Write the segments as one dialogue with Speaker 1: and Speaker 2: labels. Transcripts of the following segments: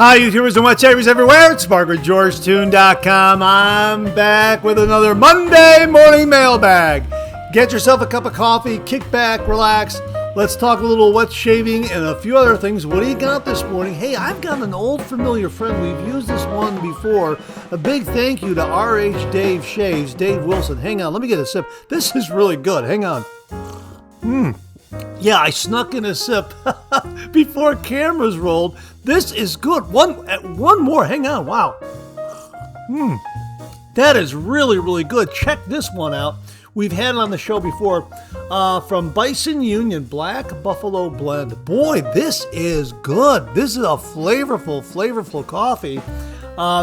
Speaker 1: Hi, YouTubers and wet shavers everywhere. It's SparkerGeorgeTune.com. I'm back with another Monday Morning Mailbag. Get yourself a cup of coffee, kick back, relax. Let's talk a little wet shaving and a few other things. What do you got this morning? Hey, I've got an old familiar friend. We've used this one before. A big thank you to RH Dave Shaves, Dave Wilson. Hang on, let me get a sip. This is really good. Hang on. Yeah, I snuck in a sip before cameras rolled. This is good. One more. Hang on. Wow. That is really, really good. Check this one out. We've had it on the show before from Bison Union Black Buffalo Blend. Boy, this is good. This is a flavorful coffee.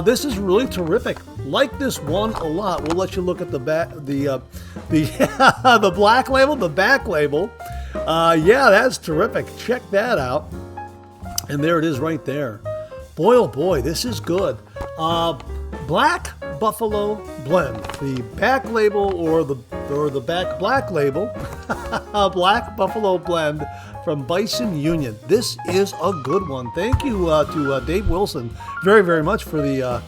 Speaker 1: This is really terrific. Like this one a lot. We'll let you look at the back, the black label, the back label. Yeah, that's terrific. Check that out. And there it is right there. Boy, oh boy, this is good. Black Buffalo Blend. The back label or the back black label. Black Buffalo Blend from Bison Union. This is a good one. Thank you to Dave Wilson very, very much for the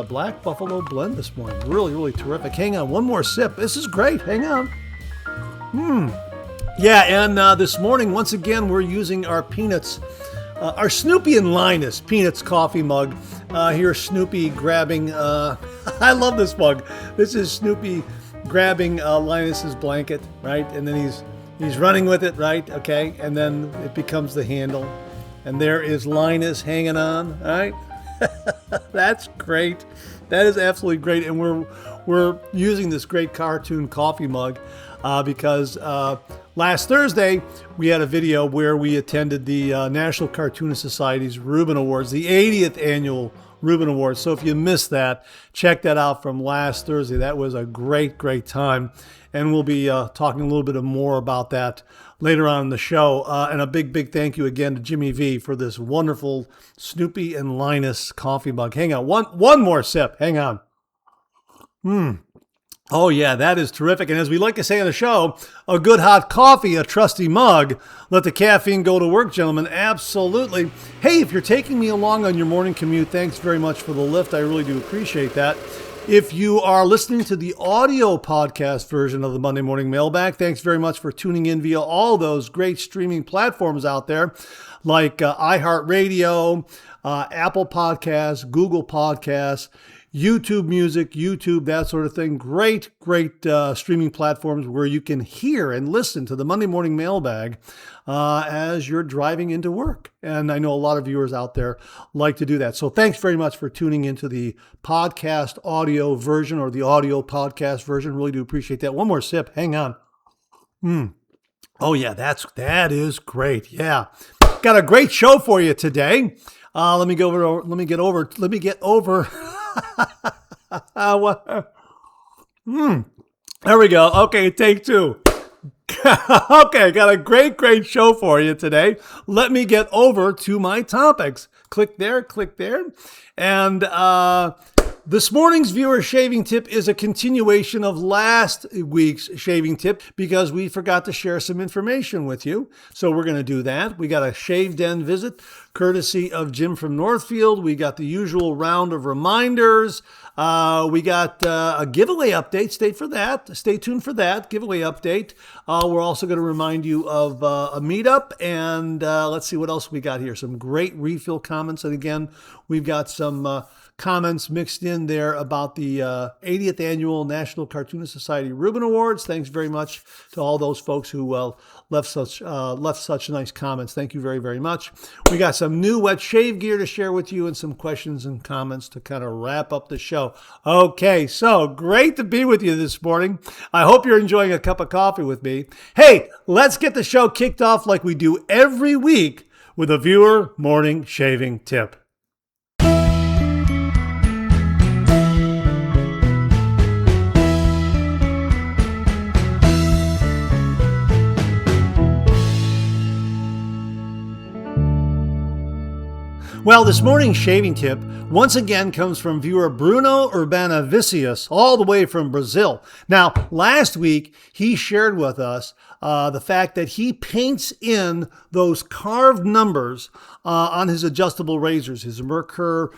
Speaker 1: Black Buffalo Blend this morning. Really, really terrific. Hang on, one more sip. This is great. Hang on. Yeah, and this morning, once again, we're using our Peanuts, our Snoopy and Linus Peanuts coffee mug. Here's Snoopy grabbing, I love this mug. This is Snoopy grabbing Linus's blanket, right? And then he's running with it, right? Okay, and then it becomes the handle. And there is Linus hanging on, right? That's great. That is absolutely great. And we're using this great cartoon coffee mug because last Thursday we had a video where we attended the National Cartoonist Society's Reuben Awards, the 80th annual Reuben Awards. So if you missed that, check that out from last Thursday. That was a great time. And we'll be talking a little bit more about that later on in the show. And a big thank you again to Jimmy V for this wonderful Snoopy and Linus coffee mug. Hang on, one more sip. Hang on. Oh yeah, that is terrific. And as we like to say on the show, a good hot coffee, a trusty mug. Let the caffeine go to work, gentlemen. Absolutely. Hey, if you're taking me along on your morning commute, thanks very much for the lift. I really do appreciate that. If you are listening to the audio podcast version of the Monday Morning Mailbag, thanks very much for tuning in via all those great streaming platforms out there like iHeartRadio, Apple Podcasts, Google Podcasts, YouTube Music, YouTube, that sort of thing. Great streaming platforms where you can hear and listen to the Monday Morning Mailbag as you're driving into work. And I know a lot of viewers out there like to do that. So thanks very much for tuning into the podcast audio version or the audio podcast version. Really do appreciate that. One more sip. Hang on. Oh yeah, that is great. Yeah. Got a great show for you today. Let me get over. There we go. Okay, take two. Okay, got a great show for you today. Let me get over to my topics. Click there. And this morning's viewer shaving tip is a continuation of last week's shaving tip because we forgot to share some information with you. So we're going to do that. We got a shave den visit courtesy of Jim from Northfield. We got the usual round of reminders. We got a giveaway update. Stay tuned for that giveaway update. We're also going to remind you of a meetup. And let's see what else we got here. Some great refill comments. And again, we've got some comments mixed in there about the 80th annual National Cartoonist Society Reuben Awards. Thanks very much to all those folks who left such nice comments. Thank you very, very much. We got some new wet shave gear to share with you and some questions and comments to kind of wrap up the show. Okay, so great to be with you this morning. I hope you're enjoying a cup of coffee with me. Hey, let's get the show kicked off like we do every week with a viewer morning shaving tip. Well, this morning's shaving tip once again comes from viewer Bruno Urbanavicius, all the way from Brazil. Now, last week, he shared with us the fact that he paints in those carved numbers on his adjustable razors, his Merkur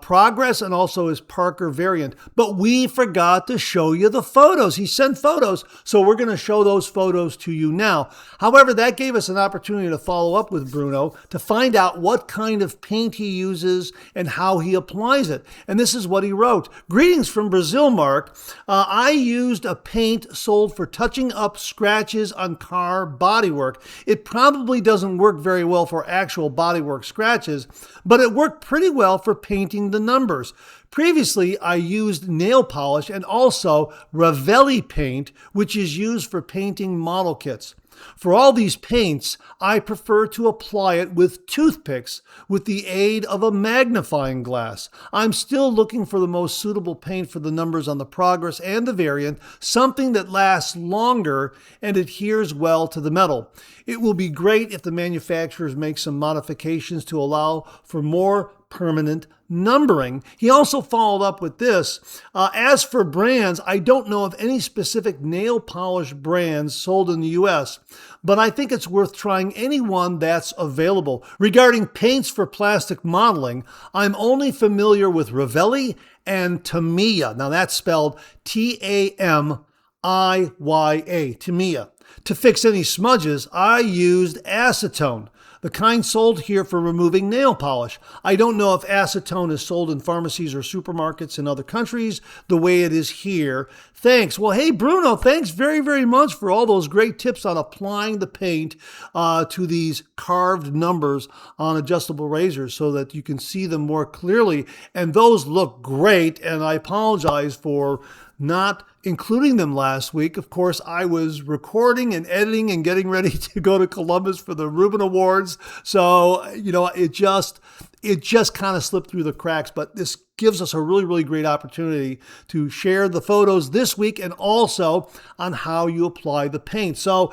Speaker 1: Progress and also his Parker variant. But we forgot to show you the photos. He sent photos, so we're going to show those photos to you now. However, that gave us an opportunity to follow up with Bruno to find out what kind of paint he uses and how he applies it. And this is what he wrote. Greetings from Brazil, Mark. I used a paint sold for touching up scratches on car bodywork. It probably doesn't work very well for actual bodywork scratches, but it worked pretty well for painting the numbers. Previously, I used nail polish and also Ravelli paint, which is used for painting model kits. For all these paints, I prefer to apply it with toothpicks with the aid of a magnifying glass. I'm still looking for the most suitable paint for the numbers on the Progress and the variant, something that lasts longer and adheres well to the metal. It will be great if the manufacturers make some modifications to allow for more permanent numbering. He also followed up with this. As for brands, I don't know of any specific nail polish brands sold in the US, but I think it's worth trying any one that's available. Regarding paints for plastic modeling, I'm only familiar with Ravelli and Tamiya. Now that's spelled Tamiya, Tamiya. To fix any smudges, I used acetone, the kind sold here for removing nail polish. I don't know if acetone is sold in pharmacies or supermarkets in other countries the way it is here. Thanks. Well, hey, Bruno, thanks very, very much for all those great tips on applying the paint to these carved numbers on adjustable razors so that you can see them more clearly. And those look great, and I apologize for not including them last week. Of course, I was recording and editing and getting ready to go to Columbus for the Reuben Awards. So, it just kind of slipped through the cracks, but this gives us a really, really great opportunity to share the photos this week and also on how you apply the paint. So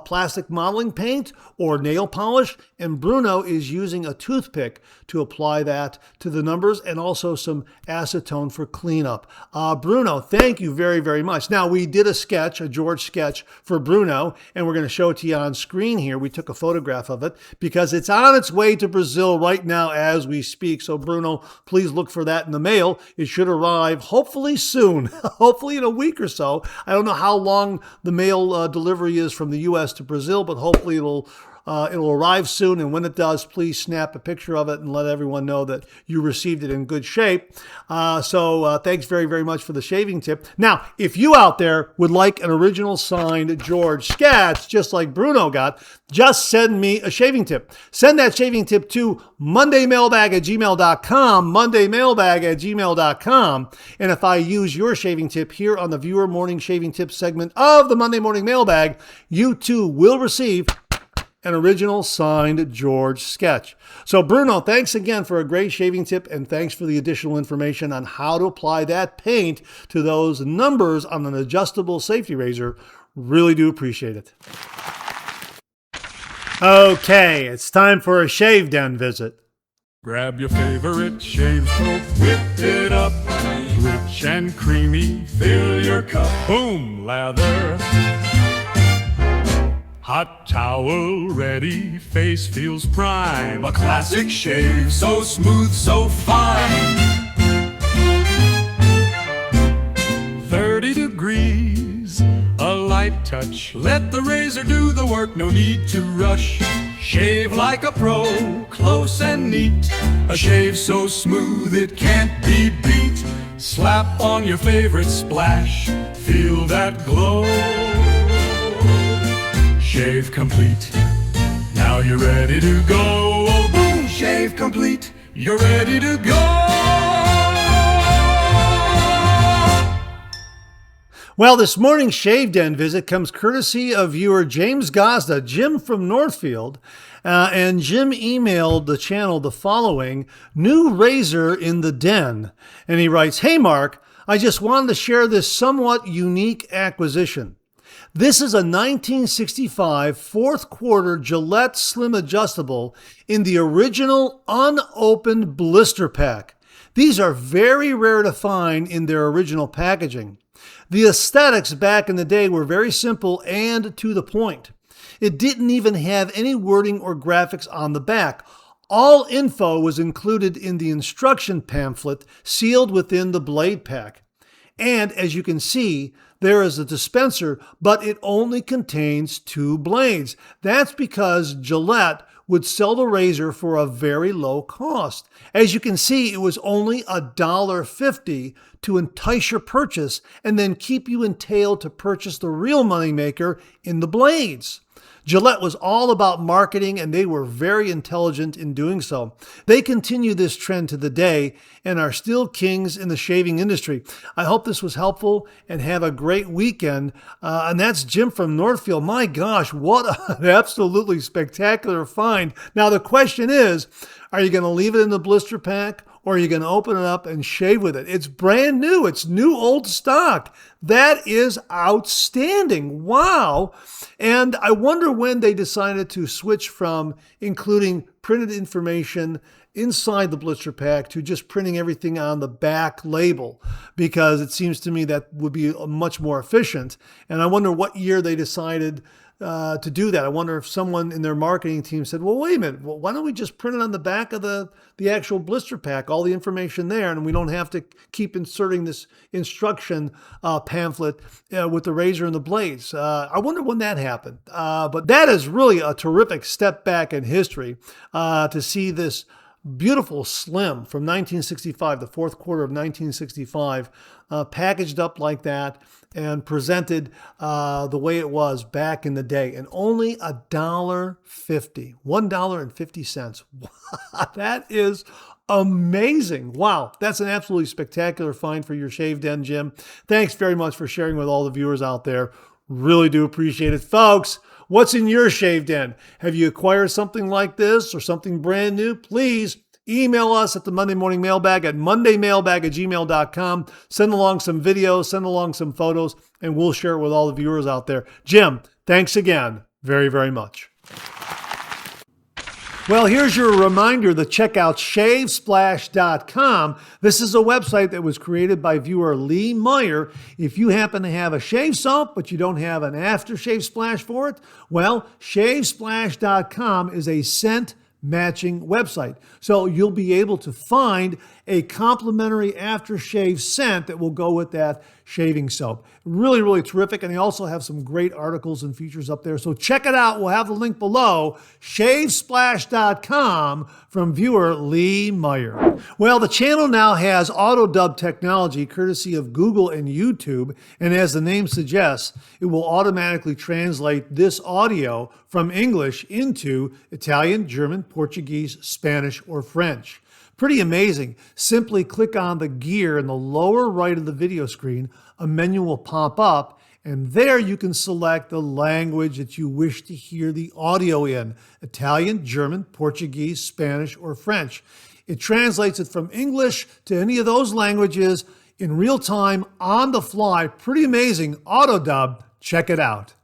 Speaker 1: plastic modeling paint or nail polish, and Bruno is using a toothpick to apply that to the numbers and also some acetone for cleanup. Bruno, thank you very, very much. Now, we did a George sketch for Bruno, and we're going to show it to you on screen here. We took a photograph of it because it's on its way to Brazil right now as we speak. So Bruno, please look for that in the mail. It should arrive hopefully soon, hopefully in a week or so. I don't know how long the mail delivery is from the U.S. to Brazil, but hopefully it'll arrive soon, and when it does, please snap a picture of it and let everyone know that you received it in good shape. So thanks very, very much for the shaving tip. Now, if you out there would like an original signed George sketch, just like Bruno got, just send me a shaving tip. Send that shaving tip to mondaymailbag@gmail.com, mondaymailbag@gmail.com. And if I use your shaving tip here on the Viewer Morning Shaving Tip segment of the Monday Morning Mailbag, you too will receive an original signed George sketch. So Bruno, thanks again for a great shaving tip, and thanks for the additional information on how to apply that paint to those numbers on an adjustable safety razor. Really do appreciate it. Okay, it's time for a shave den visit.
Speaker 2: Grab your favorite shave soap, whip it up, rich and creamy, fill your cup, boom, lather. Hot towel ready, face feels prime. A classic shave, so smooth, so fine. 30 degrees, a light touch. Let the razor do the work, no need to rush. Shave like a pro, close and neat. A shave so smooth it can't be beat. Slap on your favorite splash, feel that glow. Shave complete, now you're ready to go. Oh, boom, shave complete, you're ready to go.
Speaker 1: Well, this morning's Shave Den visit comes courtesy of viewer James Gazda, Jim from Northfield. And Jim emailed the channel the following: new razor in the den. And he writes, "Hey Mark, I just wanted to share this somewhat unique acquisition. This is a 1965 fourth quarter Gillette Slim Adjustable in the original unopened blister pack. These are very rare to find in their original packaging. The aesthetics back in the day were very simple and to the point. It didn't even have any wording or graphics on the back. All info was included in the instruction pamphlet sealed within the blade pack. And as you can see, there is a dispenser, but it only contains 2 blades. That's because Gillette would sell the razor for a very low cost. As you can see, it was only $1.50 to entice your purchase and then keep you entailed to purchase the real moneymaker in the blades. Gillette was all about marketing, and they were very intelligent in doing so. They continue this trend to the day and are still kings in the shaving industry. I hope this was helpful, and have a great weekend. And that's Jim from Northfield. My gosh, what an absolutely spectacular find. Now the question is, are you going to leave it in the blister pack, or are you going to open it up and shave with it? It's brand new. It's new old stock. That is outstanding. Wow. And I wonder when they decided to switch from including printed information inside the blister pack to just printing everything on the back label, because it seems to me that would be much more efficient. And I wonder what year they decided to do that. I wonder if someone in their marketing team said, well, wait a minute, well, why don't we just print it on the back of the actual blister pack, all the information there, and we don't have to keep inserting this instruction pamphlet with the razor and the blades. I wonder when that happened. But that is really a terrific step back in history to see this beautiful slim from 1965, the fourth quarter of 1965, packaged up like that and presented the way it was back in the day, and only $1.50, $1.50. That is amazing. Wow, that's an absolutely spectacular find for your shave den, Jim. Thanks very much for sharing with all the viewers out there. Really do appreciate it. Folks, what's in your shave den? Have you acquired something like this or something brand new? Please email us at the Monday Morning Mailbag at mondaymailbag@gmail.com. Send along some videos, send along some photos, and we'll share it with all the viewers out there. Jim, thanks again very, very much. Well, here's your reminder to check out shavesplash.com. This is a website that was created by viewer Lee Meyer. If you happen to have a shave soap, but you don't have an aftershave splash for it, well, shavesplash.com is a scent matching website. So you'll be able to find a complimentary aftershave scent that will go with that shaving soap. Really, really terrific. And they also have some great articles and features up there. So check it out. We'll have the link below, shavesplash.com, from viewer Lee Meyer. Well, the channel now has auto dub technology courtesy of Google and YouTube. And as the name suggests, it will automatically translate this audio from English into Italian, German, Portuguese, Spanish, or French. Pretty amazing. Simply click on the gear in the lower right of the video screen. A menu will pop up, and there you can select the language that you wish to hear the audio in: Italian, German, Portuguese, Spanish, or French. It translates it from English to any of those languages in real time, on the fly. Pretty amazing. Auto dub. Check it out.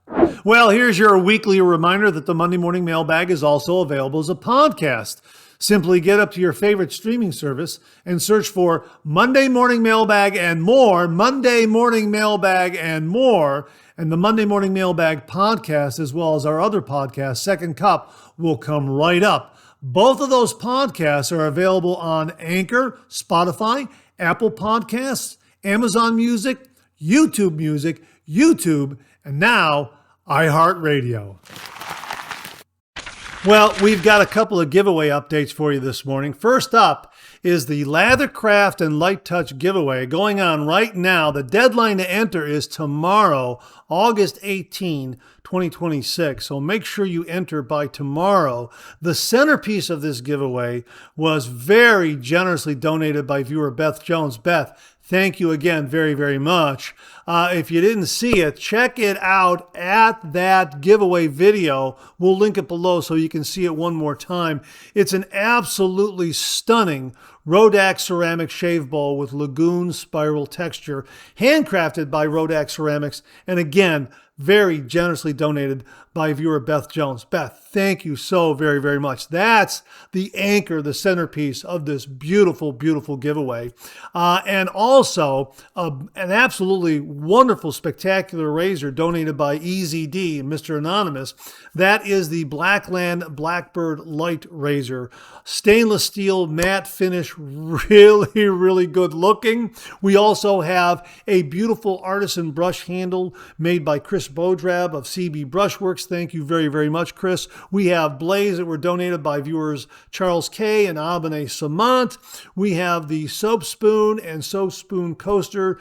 Speaker 1: Well, here's your weekly reminder that the Monday Morning Mailbag is also available as a podcast. Simply get up to your favorite streaming service and search for Monday Morning Mailbag and more, Monday Morning Mailbag and more, and the Monday Morning Mailbag podcast, as well as our other podcast, Second Cup, will come right up. Both of those podcasts are available on Anchor, Spotify, Apple Podcasts, Amazon Music, YouTube, and now iHeartRadio. Well, we've got a couple of giveaway updates for you this morning. First up is the Lathercraft and Light Touch giveaway going on right now. The deadline to enter is tomorrow, August 18, 2026. So make sure you enter by tomorrow. The centerpiece of this giveaway was very generously donated by viewer Beth Jones. Beth, thank you again very, very much. If you didn't see it, check it out at that giveaway video. We'll link it below so you can see it one more time. It's an absolutely stunning Rodak ceramic shave bowl with lagoon spiral texture, handcrafted by Rodak Ceramics, and again, very generously donated by viewer Beth Jones. Beth, thank you so very, very much. That's the anchor, the centerpiece of this beautiful, beautiful giveaway. And also an absolutely wonderful, spectacular razor donated by EZD, Mr. Anonymous. That is the Blackland Blackbird Light Razor. Stainless steel, matte finish, really, really good looking. We also have a beautiful artisan brush handle made by Chris Bodrab of CB Brushworks. Thank you very, very much, Chris. We have blades that were donated by viewers Charles K. and Abane Samant. We have the soap spoon and soap spoon coaster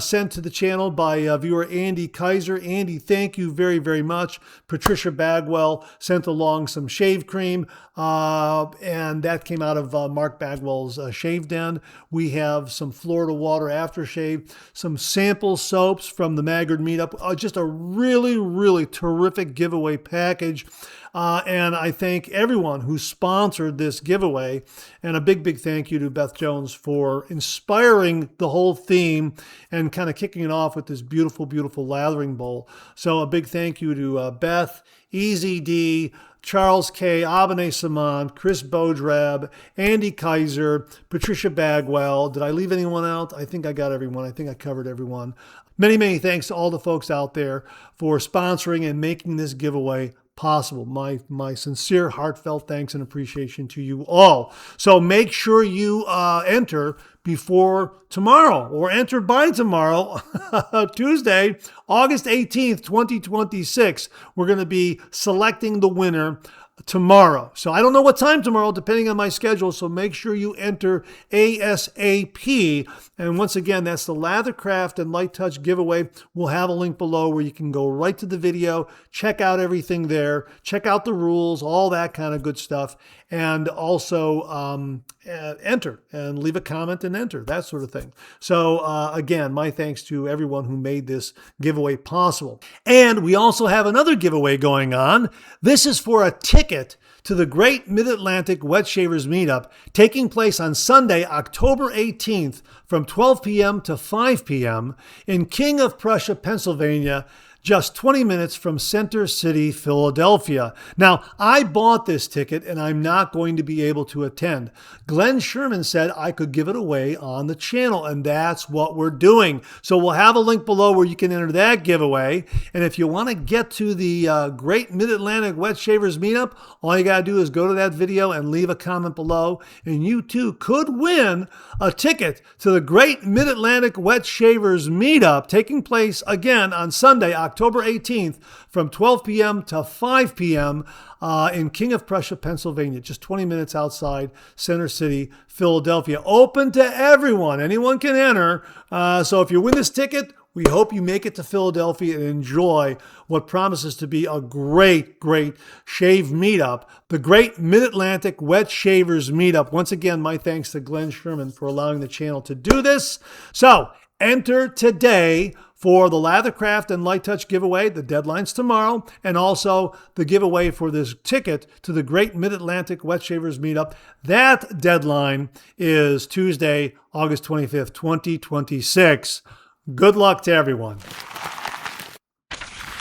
Speaker 1: sent to the channel by viewer Andy Kaiser. Andy, thank you very, very much. Patricia Bagwell sent along some shave cream, and that came out of Mark Bagwell's Shave Den. We have some Florida Water aftershave, some sample soaps from the Maggard Meetup. Just a really, really terrific giveaway package. And I thank everyone who sponsored this giveaway. And a big, big thank you to Beth Jones for inspiring the whole theme and kind of kicking it off with this beautiful, beautiful lathering bowl. So a big thank you to Beth, EZD, Charles K., Abane Saman, Chris Bodrab, Andy Kaiser, Patricia Bagwell. Did I leave anyone out? I think I got everyone. I think I covered everyone. Many, many thanks to all the folks out there for sponsoring and making this giveaway possible. My sincere, heartfelt thanks and appreciation to you all. So make sure you enter before tomorrow or enter by tomorrow, Tuesday, August 18th, 2026. We're going to be selecting the winner tomorrow. So I don't know what time tomorrow, depending on my schedule. So make sure you enter ASAP. And once again, that's the Lathercraft and Light Touch giveaway. We'll have a link below where you can go right to the video, check out everything there, check out the rules, all that kind of good stuff. And also enter and leave a comment and enter, that sort of thing. So again, my thanks to everyone who made this giveaway possible. And we also have another giveaway going on. This is for a ticket to the Great Mid-Atlantic Wet Shavers Meetup taking place on Sunday, October 18th from 12 p.m. to 5 p.m. in King of Prussia, Pennsylvania, just 20 minutes from Center City, Philadelphia. Now, I bought this ticket and I'm not going to be able to attend. Glenn Sherman said I could give it away on the channel, and that's what we're doing. So we'll have a link below where you can enter that giveaway. And if you want to get to the Great Mid-Atlantic Wet Shavers Meetup, all you got to do is go to that video and leave a comment below, and you too could win a ticket to the Great Mid-Atlantic Wet Shavers Meetup taking place again on Sunday, October 18th from 12 p.m. to 5 p.m. In King of Prussia, Pennsylvania, just 20 minutes outside Center City, Philadelphia. Open to everyone. Anyone can enter. So if you win this ticket, we hope you make it to Philadelphia and enjoy what promises to be a great, great shave meetup, the Great Mid-Atlantic Wet Shavers Meetup. Once again, my thanks to Glenn Sherman for allowing the channel to do this. So enter today for the Lathercraft and Light Touch giveaway. The deadline's tomorrow, and also the giveaway for this ticket to the Great Mid-Atlantic Wet Shavers Meetup. That deadline is Tuesday, August 25th, 2026. Good luck to everyone.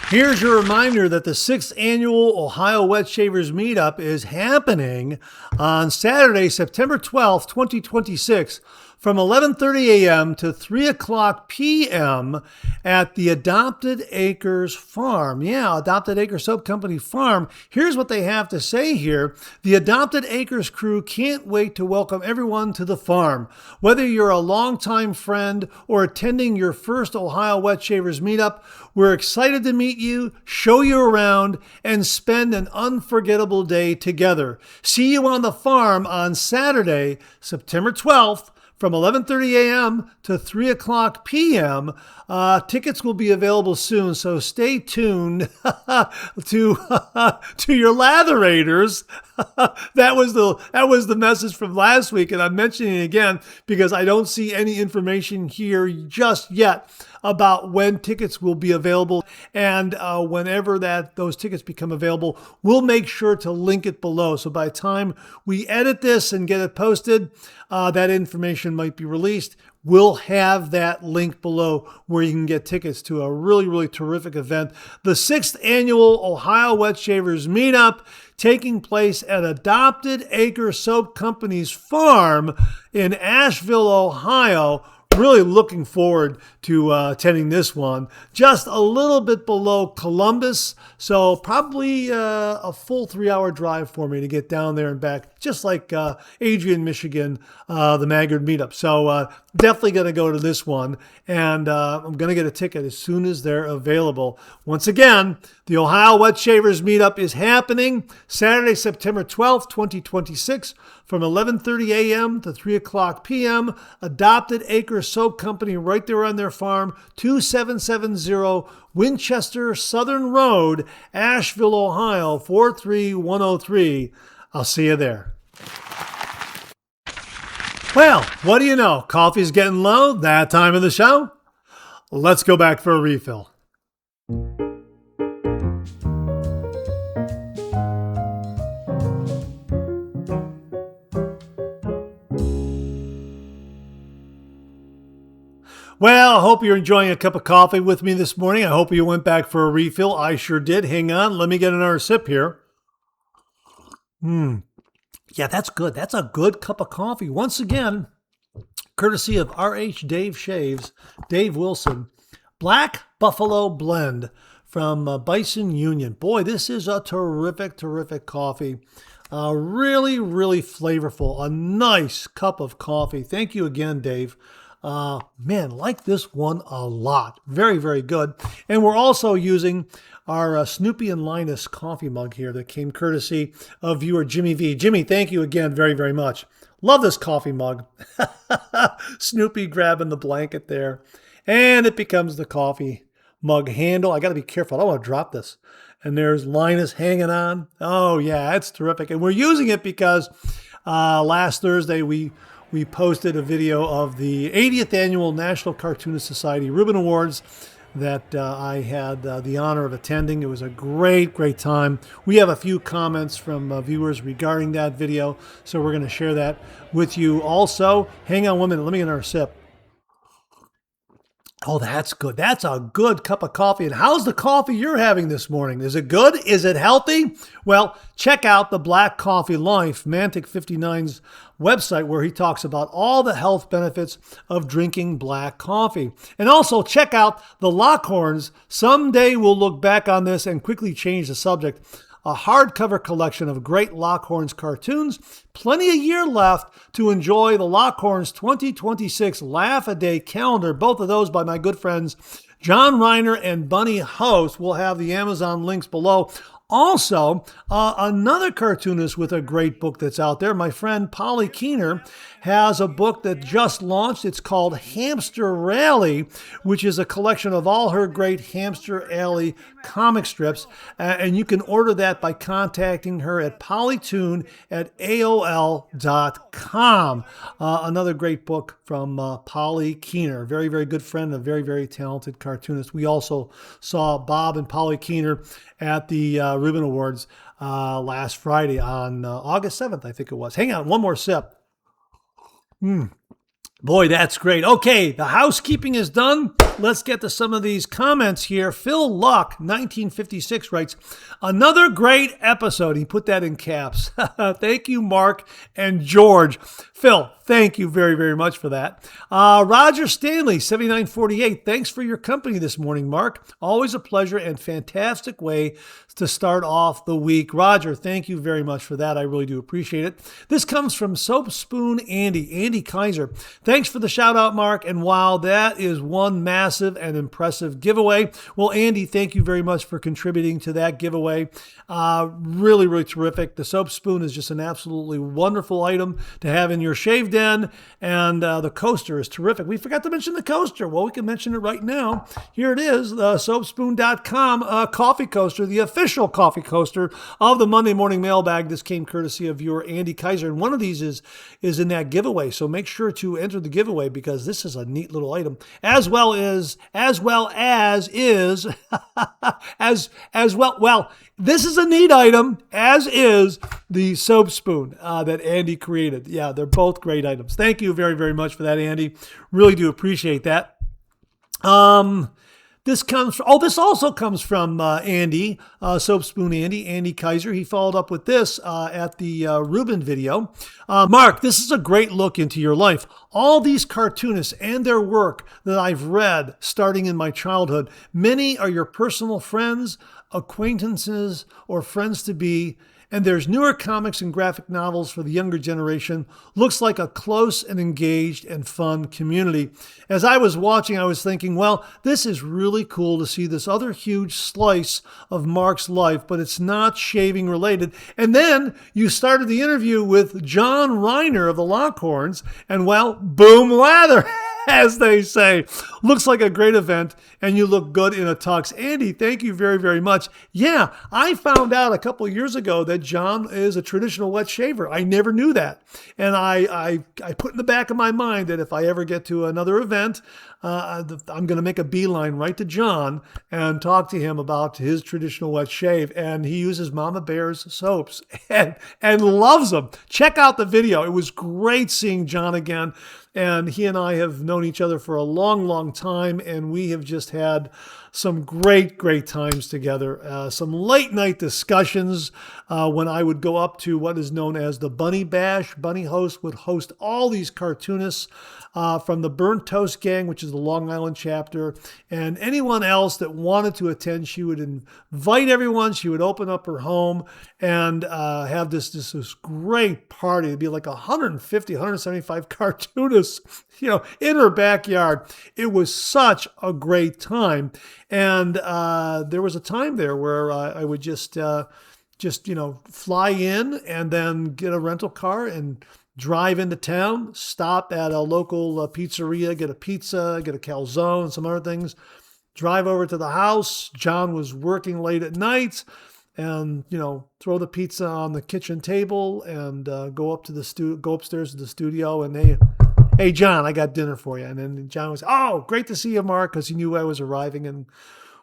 Speaker 1: Here's your reminder that the 6th Annual Ohio Wet Shavers Meetup is happening on Saturday, September 12th, 2026, from 11:30 a.m. to 3 o'clock p.m. at the Adopted Acres Farm. Yeah, Adopted Acres Soap Company Farm. Here's what they have to say here. The Adopted Acres crew can't wait to welcome everyone to the farm. Whether you're a longtime friend or attending your first Ohio Wet Shavers Meetup, we're excited to meet you, show you around, and spend an unforgettable day together. See you on the farm on Saturday, September 12th, from 11:30 a.m. to 3 o'clock p.m. Tickets will be available soon, so stay tuned to your latherators. That was the message from last week, and I'm mentioning it again because I don't see any information here just yet about when tickets will be available. And whenever those tickets become available, we'll make sure to link it below. So by the time we edit this and get it posted, that information might be released, we'll have that link below where you can get tickets to a really, really terrific event. The 6th annual Ohio Wet Shavers Meetup, taking place at Adopted Acre Soap Company's farm in Asheville, Ohio. Really looking forward to attending this one. Just a little bit below Columbus, so probably a full 3-hour drive for me to get down there and back, just like Adrian, Michigan, the Maggard Meetup. So definitely going to go to this one, and I'm going to get a ticket as soon as they're available. Once again, the Ohio Wet Shavers Meetup is happening Saturday, September 12th, 2026, from 11:30 a.m. to 3 o'clock p.m. Adopted Acre Soap Company right there on their farm, 2770 Winchester Southern Road, Asheville, Ohio, 43103. I'll see you there. Well, what do you know? Coffee's getting low, that time of the show. Let's go back for a refill. Well, I hope you're enjoying a cup of coffee with me this morning. I hope you went back for a refill. I sure did. Hang on. Let me get another sip here. Yeah, that's good. That's a good cup of coffee. Once again, courtesy of RH Dave Shaves, Dave Wilson, Black Buffalo Blend from Bison Union. Boy, this is a terrific, terrific coffee. Really, really flavorful. A nice cup of coffee. Thank you again, Dave. Man, like this one a lot. Very, very good. And we're also using our Snoopy and Linus coffee mug here that came courtesy of viewer Jimmy V. Jimmy, thank you again very, very much. Love this coffee mug. Snoopy grabbing the blanket there. And it becomes the coffee mug handle. I got to be careful. I don't want to drop this. And there's Linus hanging on. Oh, yeah, it's terrific. And we're using it because last Thursday we posted a video of the 80th Annual National Cartoonist Society Reuben Awards that I had the honor of attending. It was a great, great time. We have a few comments from viewers regarding that video, so we're going to share that with you also. Hang on 1 minute. Let me get another sip. Oh, that's good. That's a good cup of coffee. And how's the coffee you're having this morning? Is it good? Is it healthy? Well, check out the Black Coffee Life, Mantic 59's website, where he talks about all the health benefits of drinking black coffee. And also check out the Lockhorns. Someday we'll look back on this and quickly change the subject. A hardcover collection of great Lockhorns cartoons. Plenty of year left to enjoy the Lockhorns 2026 Laugh-A-Day calendar. Both of those by my good friends John Reiner and Bunny Host. We'll have the Amazon links below. Also, another cartoonist with a great book that's out there, my friend Polly Keener, has a book that just launched. It's called Hamster Rally, which is a collection of all her great Hamster Alley comic strips. And you can order that by contacting her at polytoon@aol.com. Another great book from Polly Keener. Very, very good friend, a very, very talented cartoonist. We also saw Bob and Polly Keener at the Reuben Awards last Friday on August 7th, I think it was. Hang on, one more sip. Boy, that's great. Okay, the housekeeping is done. Let's get to some of these comments here. Phil Luck, 1956, writes, another great episode. He put that in caps. Thank you, Mark and George. Phil, thank you very, very much for that. Roger Stanley, 7948. Thanks for your company this morning, Mark. Always a pleasure and fantastic way to start off the week. Roger, thank you very much for that. I really do appreciate it. This comes from Soap Spoon Andy Kaiser. Thanks for the shout out, Mark. And wow, that is one massive and impressive giveaway. Well, Andy, thank you very much for contributing to that giveaway. Really, really terrific. The soap spoon is just an absolutely wonderful item to have in your shave den. And the coaster is terrific. We forgot to mention the coaster. Well, we can mention it right now. Here it is, the soapspoon.com coffee coaster, the official coffee coaster of the Monday Morning Mailbag. This came courtesy of viewer Andy Kaiser. And one of these is in that giveaway. So make sure to enter the giveaway because this is a neat little item. As well as this is a neat item, as is the soap spoon that Andy created. Yeah, they're both great items. Thank you very, very much for that, Andy. Really do appreciate that. This also comes from Andy, Soap Spoon Andy Kaiser. He followed up with this at the Reuben video. Mark, this is a great look into your life. All these cartoonists and their work that I've read starting in my childhood, many are your personal friends, acquaintances, or friends to be. And there's newer comics and graphic novels for the younger generation. Looks like a close and engaged and fun community. As I was watching, I was thinking, well, this is really cool to see this other huge slice of Mark's life, but it's not shaving related. And then you started the interview with John Reiner of the Lockhorns, and well, boom lather, as they say. Looks like a great event, and you look good in a tux. Andy, thank you very, very much. Yeah, I found out a couple of years ago that John is a traditional wet shaver. I never knew that. And I put in the back of my mind that if I ever get to another event, I'm going to make a beeline right to John and talk to him about his traditional wet shave. And he uses Mama Bear's soaps and loves them. Check out the video. It was great seeing John again. And he and I have known each other for a long, long time, and we have just had some great, great times together. Some late night discussions when I would go up to what is known as the Bunny Bash. Bunny Host would host all these cartoonists from the Burnt Toast Gang, which is the Long Island chapter, and anyone else that wanted to attend. She would invite everyone. She would open up her home and have this great party. It'd be like 150, 175 cartoonists, in her backyard. It was such a great time. And there was a time there where I would just fly in and then get a rental car and drive into town, stop at a local pizzeria, get a pizza, get a calzone, some other things, drive over to the house. John was working late at night, and throw the pizza on the kitchen table and go upstairs to the studio, and hey John, I got dinner for you. And then John was, oh, great to see you, Mark, because he knew I was arriving, and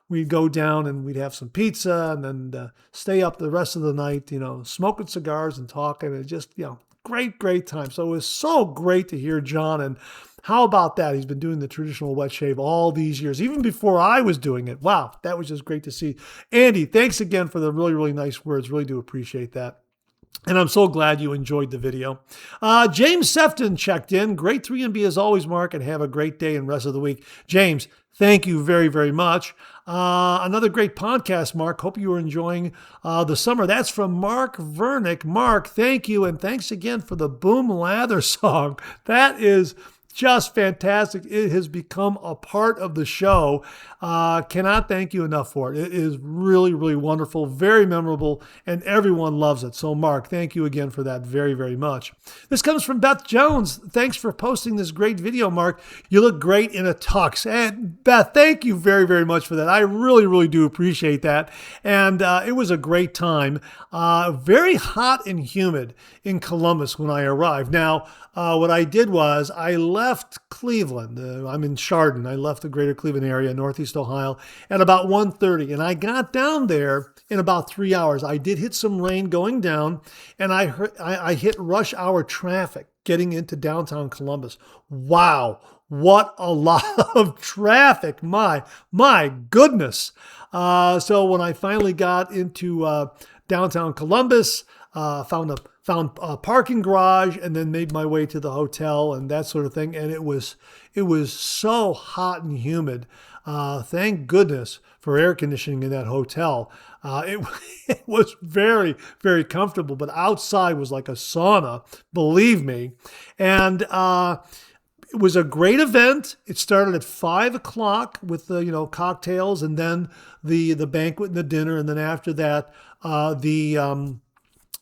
Speaker 1: we'd go down and we'd have some pizza and then stay up the rest of the night, smoking cigars and talking, and just great time. So it was so great to hear John. And how about that? He's been doing the traditional wet shave all these years, even before I was doing it. Wow, that was just great to see. Andy, thanks again for the really, really nice words. Really do appreciate that. And I'm so glad you enjoyed the video. James Sefton checked in. Great 3MB as always, Mark, and have a great day and rest of the week. James, thank you very, very much. Another great podcast, Mark. Hope you are enjoying the summer. That's from Mark Vernick. Mark, thank you, and thanks again for the Boom Lather song. That is just fantastic. It has become a part of the show. Cannot thank you enough for it. It is really, really wonderful, very memorable, and everyone loves it. So, Mark, thank you again for that very, very much. This comes from Beth Jones. Thanks for posting this great video, Mark. You look great in a tux. And Beth, thank you very, very much for that. I really, really do appreciate that. And it was a great time. Very hot and humid in Columbus when I arrived. Now, what I did was I left Cleveland. I'm in Chardon. I left the greater Cleveland area, Northeast Ohio, at about 1:30. And I got down there in about 3 hours. I did hit some rain going down, and I hit rush hour traffic getting into downtown Columbus. Wow, what a lot of traffic. My goodness. So when I finally got into downtown Columbus, found a parking garage, and then made my way to the hotel and that sort of thing. And it was so hot and humid. Thank goodness for air conditioning in that hotel. It was very, very comfortable, but outside was like a sauna, believe me. And it was a great event. It started at 5 o'clock with the cocktails, and then the banquet and the dinner, and then after that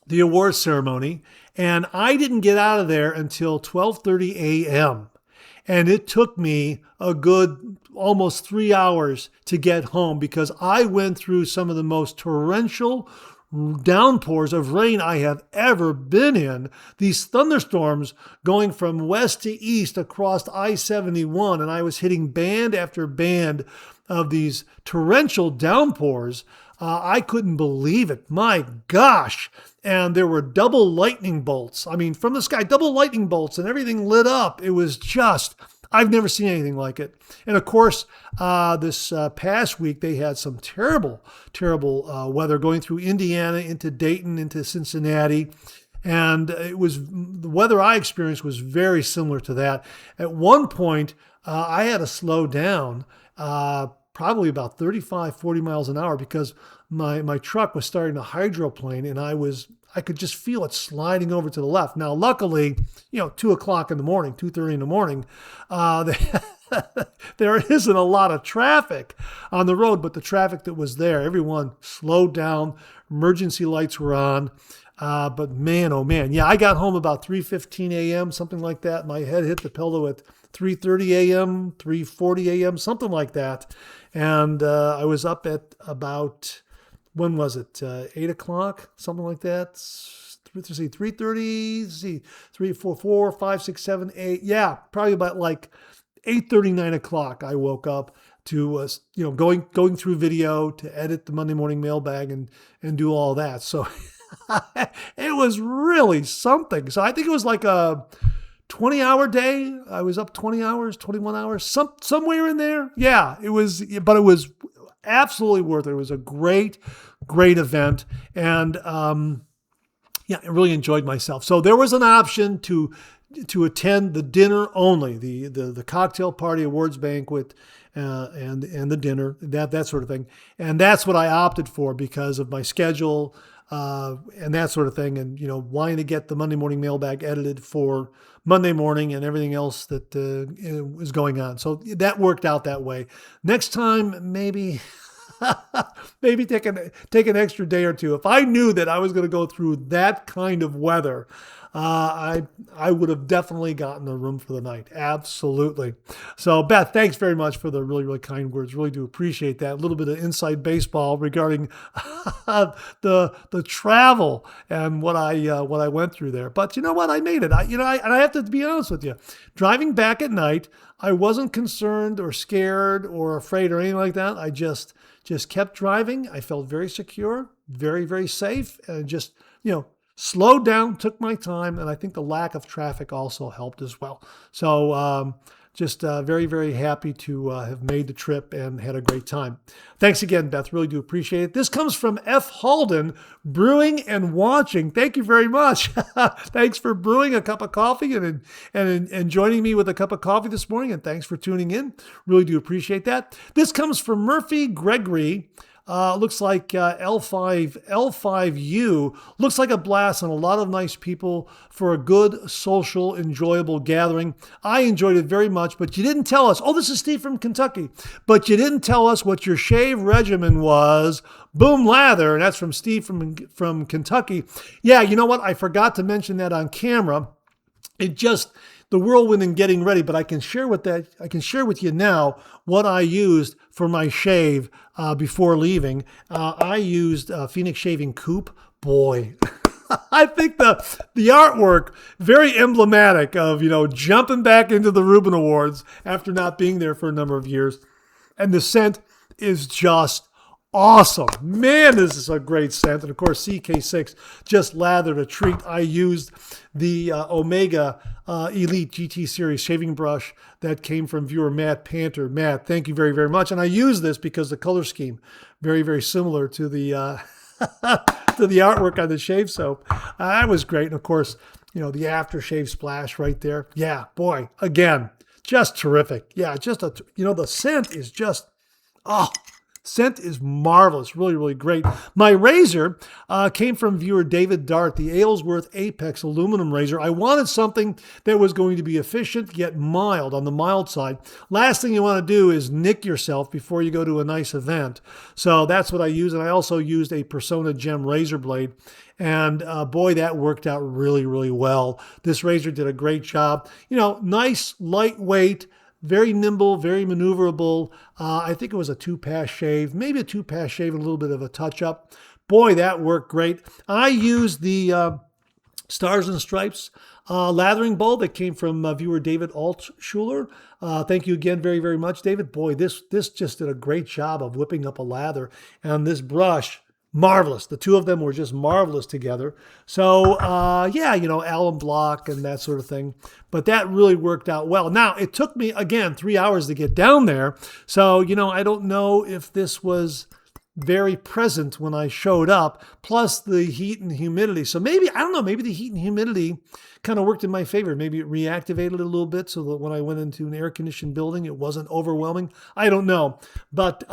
Speaker 1: the awards ceremony. And I didn't get out of there until 12:30 a.m. And it took me a good almost 3 hours to get home, because I went through some of the most torrential downpours of rain I have ever been in. These thunderstorms going from west to east across I-71, and I was hitting band after band of these torrential downpours. I couldn't believe it. My gosh. And there were double lightning bolts. I mean, from the sky, double lightning bolts, and everything lit up. It was just, I've never seen anything like it. And of course, this past week, they had some terrible, terrible weather going through Indiana, into Dayton, into Cincinnati. And the weather I experienced was very similar to that. At one point, I had to slow down probably about 35, 40 miles an hour because my truck was starting to hydroplane, and I could just feel it sliding over to the left. Now, luckily, 2 o'clock in the morning, 2:30 in the morning, there isn't a lot of traffic on the road, but the traffic that was there, everyone slowed down, emergency lights were on. But man, oh man. Yeah, I got home about 3:15 a.m., something like that. My head hit the pillow at 3:30 a.m., 3:40 a.m., something like that. And I was up at about, when was it? 8 o'clock, something like that. 3:30, 3, 4, 4, 5, 6, 7, 8. Yeah, probably about like 8:30, 9 o'clock I woke up to, going through video to edit the Monday Morning Mailbag and do all that. So it was really something. So I think it was like a 20-hour day. I was up 20 hours, 21 hours, somewhere in there. Yeah, but it was absolutely worth it. It was a great, great event. And I really enjoyed myself. So there was an option to attend the dinner only, the cocktail party, awards banquet, and the dinner, that sort of thing. And that's what I opted for because of my schedule, and that sort of thing, and wanting to get the Monday Morning Mailbag edited for Monday morning and everything else that is going on. So that worked out that way. Next time, maybe take an extra day or two. If I knew that I was going to go through that kind of weather, I would have definitely gotten a room for the night. Absolutely. So Beth, thanks very much for the really, really kind words. Really do appreciate that. A little bit of inside baseball regarding the travel and what I went through there. But you know what? I made it. And I have to be honest with you. Driving back at night, I wasn't concerned or scared or afraid or anything like that. I just kept driving. I felt very secure, very, very safe, and just, slowed down, took my time, and I think the lack of traffic also helped as well. So just very, very happy to have made the trip and had a great time. Thanks again, Beth. Really do appreciate it. This comes from F. Halden, brewing and watching. Thank you very much. Thanks for brewing a cup of coffee and joining me with a cup of coffee this morning, and thanks for tuning in. Really do appreciate that. This comes from Murphy Gregory. Looks like L5U. Looks like a blast and a lot of nice people for a good, social, enjoyable gathering. I enjoyed it very much, but you didn't tell us. Oh, this is Steve from Kentucky. But you didn't tell us what your shave regimen was. Boom lather. And that's from Steve from Kentucky. Yeah, you know what? I forgot to mention that on camera. The whirlwind in getting ready, but I can share with you now what I used for my shave before leaving. I used Phoenix Shaving Coupe. Boy, I think the artwork very emblematic of jumping back into the Reuben Awards after not being there for a number of years, and the scent is just awesome. Man, this is a great scent. And of course, CK6 just lathered a treat. I used the Omega Elite GT Series shaving brush that came from viewer Matt Panter. Matt, thank you very, very much. And I use this because the color scheme, very, very similar to the to the artwork on the shave soap. That was great. And of course, the aftershave splash right there. Yeah, boy, again, just terrific. Yeah, just the scent is just, scent is marvelous. Really, really great. My razor came from viewer David Dart, the Aylesworth Apex aluminum razor. I wanted something that was going to be efficient yet mild, on the mild side. Last thing you want to do is nick yourself before you go to a nice event. So that's what I used. And I also used a Persona Gem razor blade. And boy, that worked out really, really well. This razor did a great job. Nice, lightweight, very nimble, very maneuverable. I think it was a 2-pass shave, maybe a 2-pass shave and a little bit of a touch-up. Boy, that worked great. I used the Stars and Stripes lathering bowl that came from viewer David Altschuler. Thank you again very, very much, David. Boy, this just did a great job of whipping up a lather. And this brush, marvelous. The two of them were just marvelous together. So, yeah, alum block and that sort of thing. But that really worked out well. Now, it took me, again, 3 hours to get down there. So, I don't know if this was very present when I showed up, plus the heat and humidity. So maybe, I don't know, maybe the heat and humidity kind of worked in my favor. Maybe it reactivated it a little bit so that when I went into an air-conditioned building, it wasn't overwhelming. I don't know. But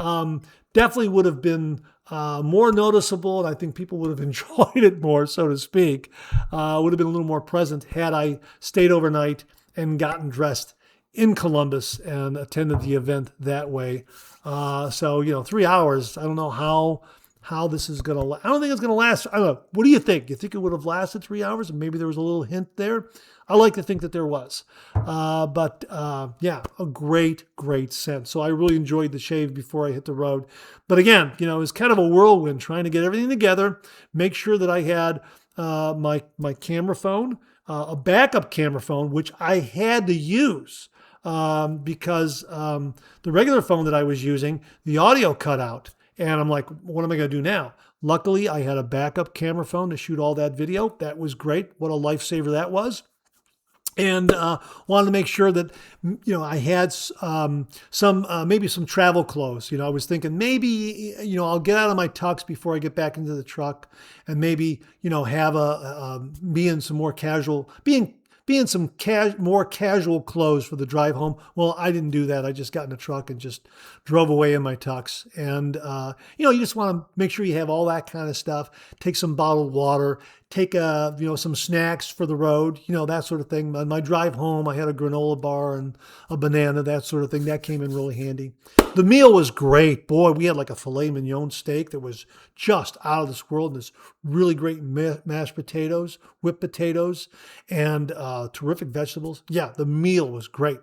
Speaker 1: definitely would have been more noticeable, and I think people would have enjoyed it more, so to speak. Would have been a little more present had I stayed overnight and gotten dressed in Columbus and attended the event that way. So, 3 hours, I don't know how this is going to, I don't think it's going to last. I don't know. What do you think? You think it would have lasted 3 hours? And maybe there was a little hint there. I like to think that there was. But yeah, a great, great scent. So I really enjoyed the shave before I hit the road. But again, it was kind of a whirlwind trying to get everything together, make sure that I had my camera phone, a backup camera phone, which I had to use. Because the regular phone that I was using, the audio cut out. And I'm like, what am I going to do now? Luckily, I had a backup camera phone to shoot all that video. That was great. What a lifesaver that was. And wanted to make sure that, I had maybe some travel clothes. I was thinking maybe, I'll get out of my tux before I get back into the truck and maybe, have be in some more casual, be in some more casual clothes for the drive home. Well, I didn't do that. I just got in the truck and just drove away in my tux. And, you just want to make sure you have all that kind of stuff. Take some bottled water, take, some snacks for the road, that sort of thing. On my drive home, I had a granola bar and a banana, that sort of thing. That came in really handy. The meal was great. Boy, we had like a filet mignon steak that was just out of this world. And this really great mashed potatoes, whipped potatoes, and terrific vegetables. Yeah, the meal was great.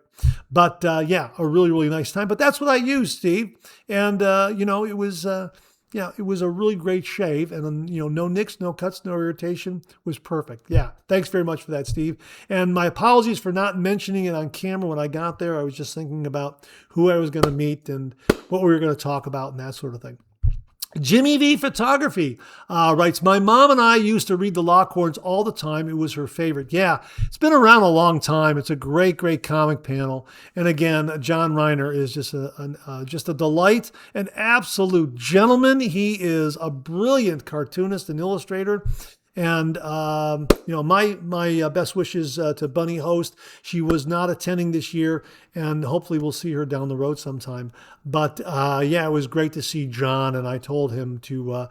Speaker 1: But yeah, a really, really nice time. But that's what I used, Steve. And, it was... it was a really great shave, and no nicks, no cuts, no irritation. Was perfect. Yeah, thanks very much for that, Steve. And my apologies for not mentioning it on camera when I got there. I was just thinking about who I was going to meet and what we were going to talk about and that sort of thing. Jimmy V Photography writes, my mom and I used to read the Lockhorns all the time. It was her favorite. Yeah, it's been around a long time. It's a great, great comic panel. And again, John Reiner is just a delight, an absolute gentleman. He is a brilliant cartoonist and illustrator. And, my best wishes to Bunny Host. She was not attending this year, and hopefully we'll see her down the road sometime. But, yeah, it was great to see John, and I told him to,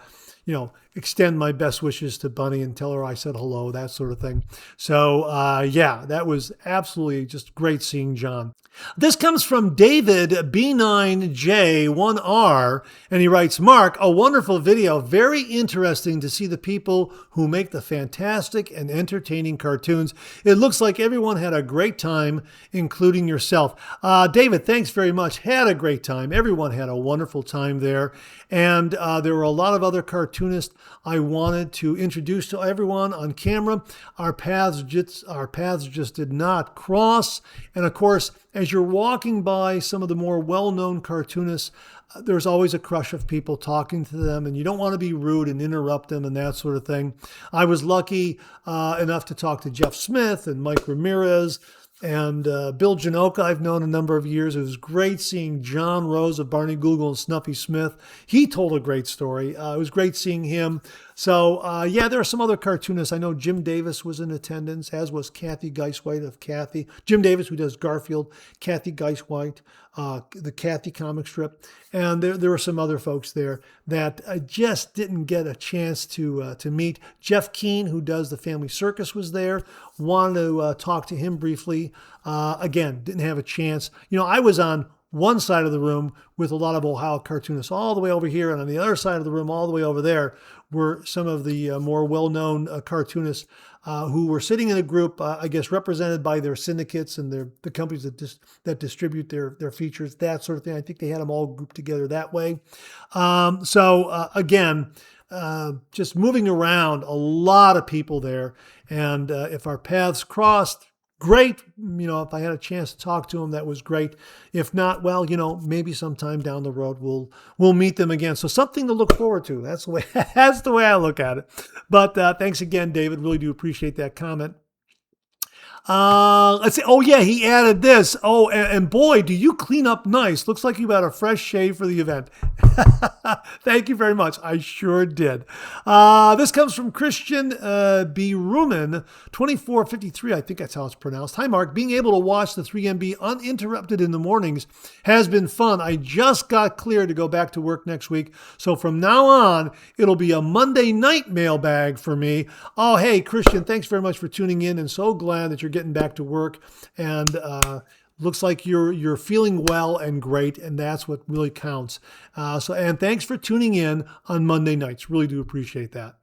Speaker 1: extend my best wishes to Bunny and tell her I said hello, that sort of thing. So, yeah, that was absolutely just great seeing John. This comes from David B9J1R, and he writes, Mark, a wonderful video. Very interesting to see the people who make the fantastic and entertaining cartoons. It looks like everyone had a great time, including yourself. David, thanks very much. Had a great time. Everyone had a wonderful time there. And there were a lot of other cartoonists I wanted to introduce to everyone on camera. Our paths just did not cross. And of course, as you're walking by some of the more well-known cartoonists, there's always a crush of people talking to them, and you don't want to be rude and interrupt them and that sort of thing. I was lucky enough to talk to Jeff Smith and Mike Ramirez and Bill Janoka I've known a number of years. It was great seeing John Rose of Barney Google and Snuffy Smith. He told a great story. It was great seeing him. So, yeah, there are some other cartoonists. I know Jim Davis was in attendance, as was Kathy Geiswhite of Kathy. Jim Davis, who does Garfield, Kathy Geiswhite, the Kathy comic strip. And there were some other folks there that I just didn't get a chance to meet. Jeff Keane, who does the Family Circus, was there. Wanted to talk to him briefly. Again, didn't have a chance. I was on one side of the room with a lot of Ohio cartoonists all the way over here, and on the other side of the room all the way over there were some of the more well-known cartoonists who were sitting in a group, I guess, represented by their syndicates and the companies that distribute their features, that sort of thing. I think they had them all grouped together that way. So again, just moving around, a lot of people there. And if our paths crossed, great. If I had a chance to talk to them, that was great. If not, well, maybe sometime down the road we'll meet them again. So something to look forward to. That's the way I look at it. But thanks again, David. Really do appreciate that comment. Let's see. Oh yeah, he added this. Oh, and boy, do you clean up nice. Looks like you had a fresh shave for the event. Thank you very much. I sure did. This comes from Christian B. Ruman, 2453. I think that's how it's pronounced. Hi, Mark. Being able to watch the 3MB uninterrupted in the mornings has been fun. I just got cleared to go back to work next week. So from now on, it'll be a Monday night mailbag for me. Oh, hey, Christian, thanks very much for tuning in, and so glad that you're getting back to work, and looks like you're feeling well and great, and that's what really counts. And thanks for tuning in on Monday nights. Really do appreciate that.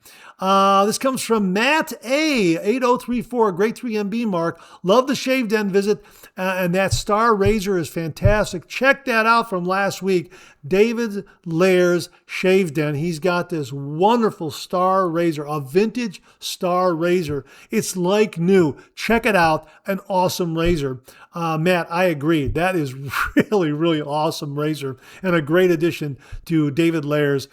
Speaker 1: This comes from Matt A. 8034. Great 3MB, Mark. Love the Shave Den visit, and that Star Razor is fantastic. Check that out from last week. David Lair's Shave Den. He's got this wonderful Star Razor, a vintage Star Razor. It's like new. Check it out. An awesome razor. Matt, I agree. That is really, really awesome razor and a great addition to David Lair's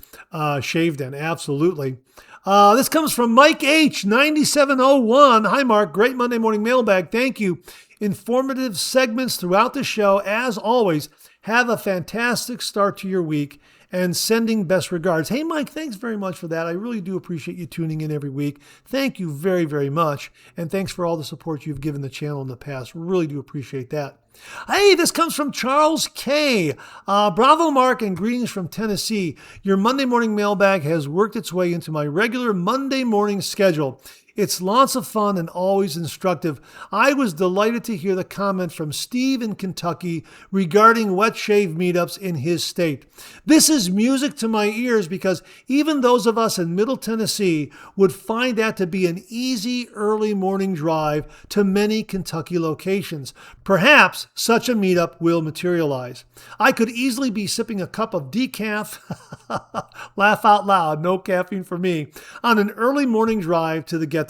Speaker 1: Shave Den. Absolutely. This comes from Mike H. 9701. Hi, Mark. Great Monday morning mailbag. Thank you. Informative segments throughout the show. As always, have a fantastic start to your week, and sending best regards. Hey, Mike, thanks very much for that. I really do appreciate you tuning in every week. Thank you very, very much. And thanks for all the support you've given the channel in the past. Really do appreciate that. Hey, this comes from Charles K. Bravo, Mark, and greetings from Tennessee. Your Monday morning mailbag has worked its way into my regular Monday morning schedule. It's lots of fun and always instructive. I was delighted to hear the comment from Steve in Kentucky regarding wet shave meetups in his state. This is music to my ears because even those of us in Middle Tennessee would find that to be an easy early morning drive to many Kentucky locations. Perhaps such a meetup will materialize. I could easily be sipping a cup of decaf, laugh out loud, no caffeine for me, on an early morning drive to the get-together.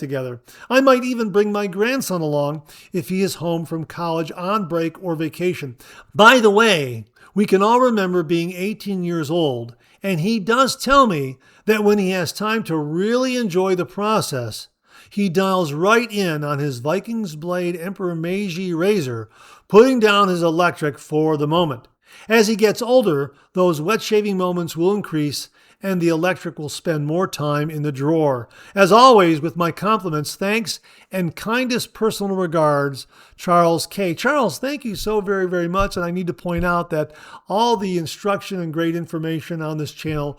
Speaker 1: I might even bring my grandson along if he is home from college on break or vacation. By the way, we can all remember being 18 years old, and he does tell me that when he has time to really enjoy the process, he dials right in on his Vikings Blade Emperor Meiji razor, putting down his electric for the moment. As he gets older, those wet shaving moments will increase, and the electric will spend more time in the drawer. As always, with my compliments, thanks, and kindest personal regards, Charles K. Charles, thank you so very, very much. And I need to point out that all the instruction and great information on this channel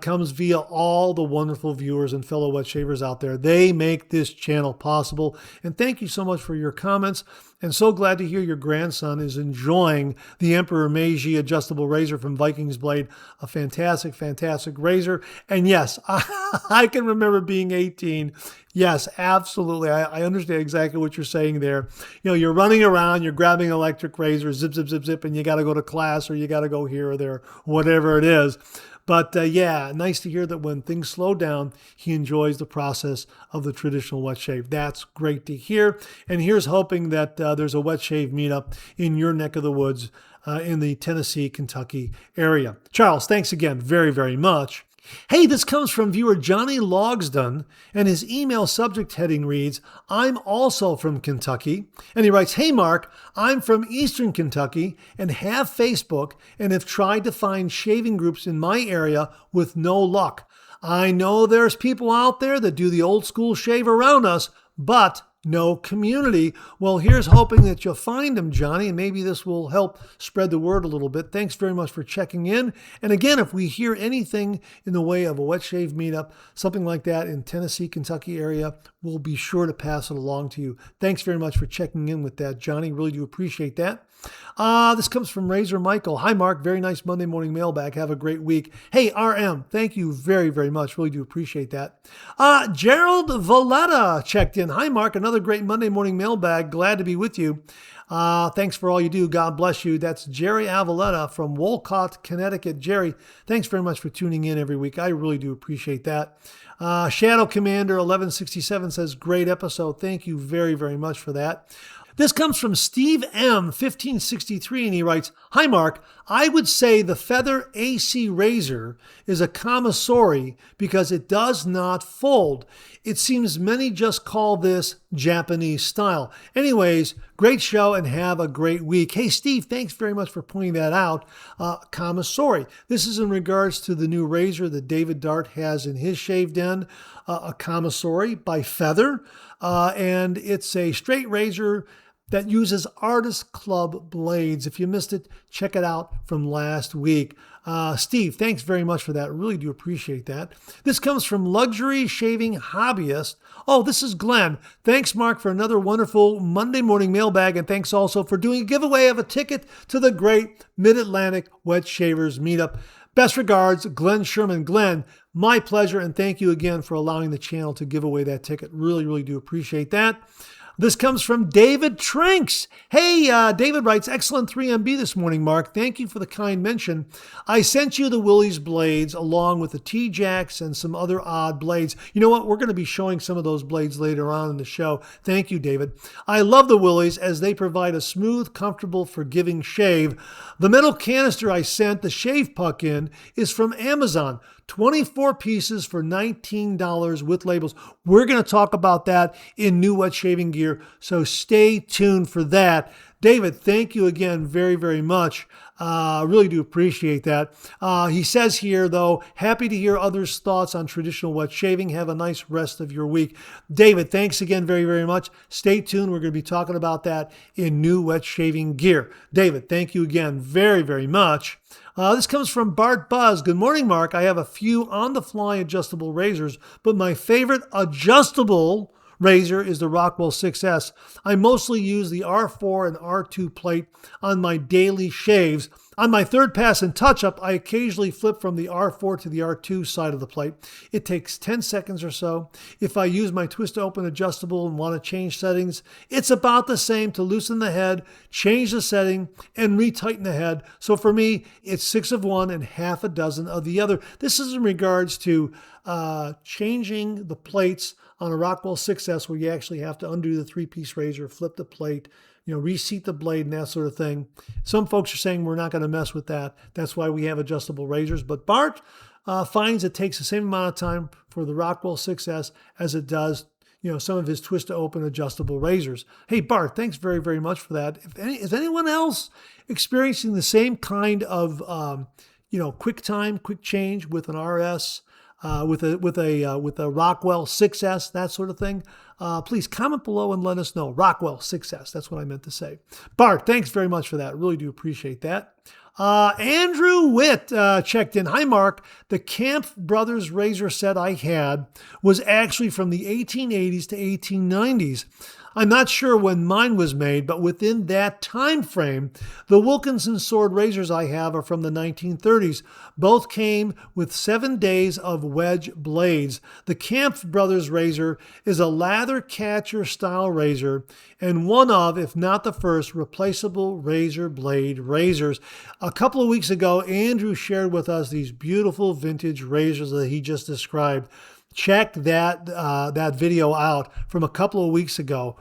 Speaker 1: comes via all the wonderful viewers and fellow wet shavers out there. They make this channel possible. And thank you so much for your comments. And so glad to hear your grandson is enjoying the Emperor Meiji adjustable razor from Vikings Blade. A fantastic, fantastic razor. And yes, I can remember being 18. Yes, absolutely. I understand exactly what you're saying there. You're running around, you're grabbing an electric razor, zip, zip, zip, zip, and you got to go to class or you got to go here or there, whatever it is. But yeah, nice to hear that when things slow down, he enjoys the process of the traditional wet shave. That's great to hear. And here's hoping that there's a wet shave meetup in your neck of the woods in the Tennessee, Kentucky area. Charles, thanks again very, very much. Hey, this comes from viewer Johnny Logsdon, and his email subject heading reads, I'm also from Kentucky. And he writes, hey, Mark, I'm from Eastern Kentucky and have Facebook and have tried to find shaving groups in my area with no luck. I know there's people out there that do the old school shave around us, but no community. Well, here's hoping that you'll find them, Johnny, and maybe this will help spread the word a little bit. Thanks very much for checking in. And again, if we hear anything in the way of a wet shave meetup, something like that in Tennessee, Kentucky area, we'll be sure to pass it along to you. Thanks very much for checking in with that, Johnny. Really do appreciate that. This comes from Razor Michael. Hi, Mark. Very nice Monday morning mailbag. Have a great week. Hey, RM, thank you very, very much. Really do appreciate that. Gerald Valletta checked in. Hi, Mark. Another another great Monday morning mailbag. Glad to be with you. Thanks for all you do. God bless you. That's Jerry Avaletta from Wolcott, Connecticut. Jerry, thanks very much for tuning in every week. I really do appreciate that. Shadow Commander 1167 says, great episode. Thank you very, very much for that. This comes from Steve M. 1563, and he writes, hi, Mark. I would say the Feather AC razor is a Kamasori because it does not fold. It seems many just call this Japanese style. Anyways, great show and have a great week. Hey, Steve, thanks very much for pointing that out. Kamasori. This is in regards to the new razor that David Dart has in his shaved end, a Kamasori by Feather. And it's a straight razor that uses Artist Club blades. If you missed it, check it out from last week. Steve, thanks very much for that. Really do appreciate that. This comes from Luxury Shaving Hobbyist. Oh, this is Glenn. Thanks, Mark, for another wonderful Monday morning mailbag, and thanks also for doing a giveaway of a ticket to the great Mid-Atlantic Wet Shavers Meetup. Best regards, Glenn Sherman. Glenn, my pleasure, and thank you again for allowing the channel to give away that ticket. Really, really do appreciate that. This comes from David Trinks. Hey, David writes, excellent 3MB this morning, Mark. Thank you for the kind mention. I sent you the Willys blades along with the T-Jacks and some other odd blades. You know what? We're going to be showing some of those blades later on in the show. Thank you, David. I love the Willys as they provide a smooth, comfortable, forgiving shave. The metal canister I sent the shave puck in is from Amazon. 24 pieces for $19 with labels. We're going to talk about that in new wet shaving gear, so stay tuned for that. David, thank you again very, very much. Really do appreciate that. He says here, though, happy to hear others' thoughts on traditional wet shaving. Have a nice rest of your week. David, thanks again very, very much. Stay tuned. We're going to be talking about that in new wet shaving gear. David, thank you again very, very much. This comes from Bart Buzz. Good morning, Mark. I have a few on-the-fly adjustable razors, but my favorite adjustable razor is the Rockwell 6S. I mostly use the R4 and R2 plate on my daily shaves. On my third pass and touch-up, I occasionally flip from the R4 to the R2 side of the plate. It takes 10 seconds or so. If I use my twist-to-open adjustable and want to change settings, it's about the same to loosen the head, change the setting, and retighten the head. So for me, it's 6 of one and half a dozen of the other. This is in regards to changing the plates on a Rockwell 6S where you actually have to undo the 3-piece razor, flip the plate, reseat the blade and that sort of thing. Some folks are saying we're not going to mess with that. That's why we have adjustable razors. But Bart finds it takes the same amount of time for the Rockwell 6S as it does, some of his twist-to-open adjustable razors. Hey, Bart, thanks very, very much for that. Is anyone else experiencing the same kind of, quick time, quick change with an RS? With a Rockwell 6S, that sort of thing, please comment below and let us know. Rockwell 6S, that's what I meant to say. Bart, thanks very much for that. Really do appreciate that. Andrew Witt checked in. Hi, Mark. The Camp Brothers razor set I had was actually from the 1880s to 1890s. I'm not sure when mine was made, but within that time frame, the Wilkinson sword razors I have are from the 1930s. Both came with 7 days of wedge blades. The Camp Brothers razor is a lather catcher style razor and one of, if not the first, replaceable razor blade razors. A couple of weeks ago, Andrew shared with us these beautiful vintage razors that he just described. Check that video out from a couple of weeks ago.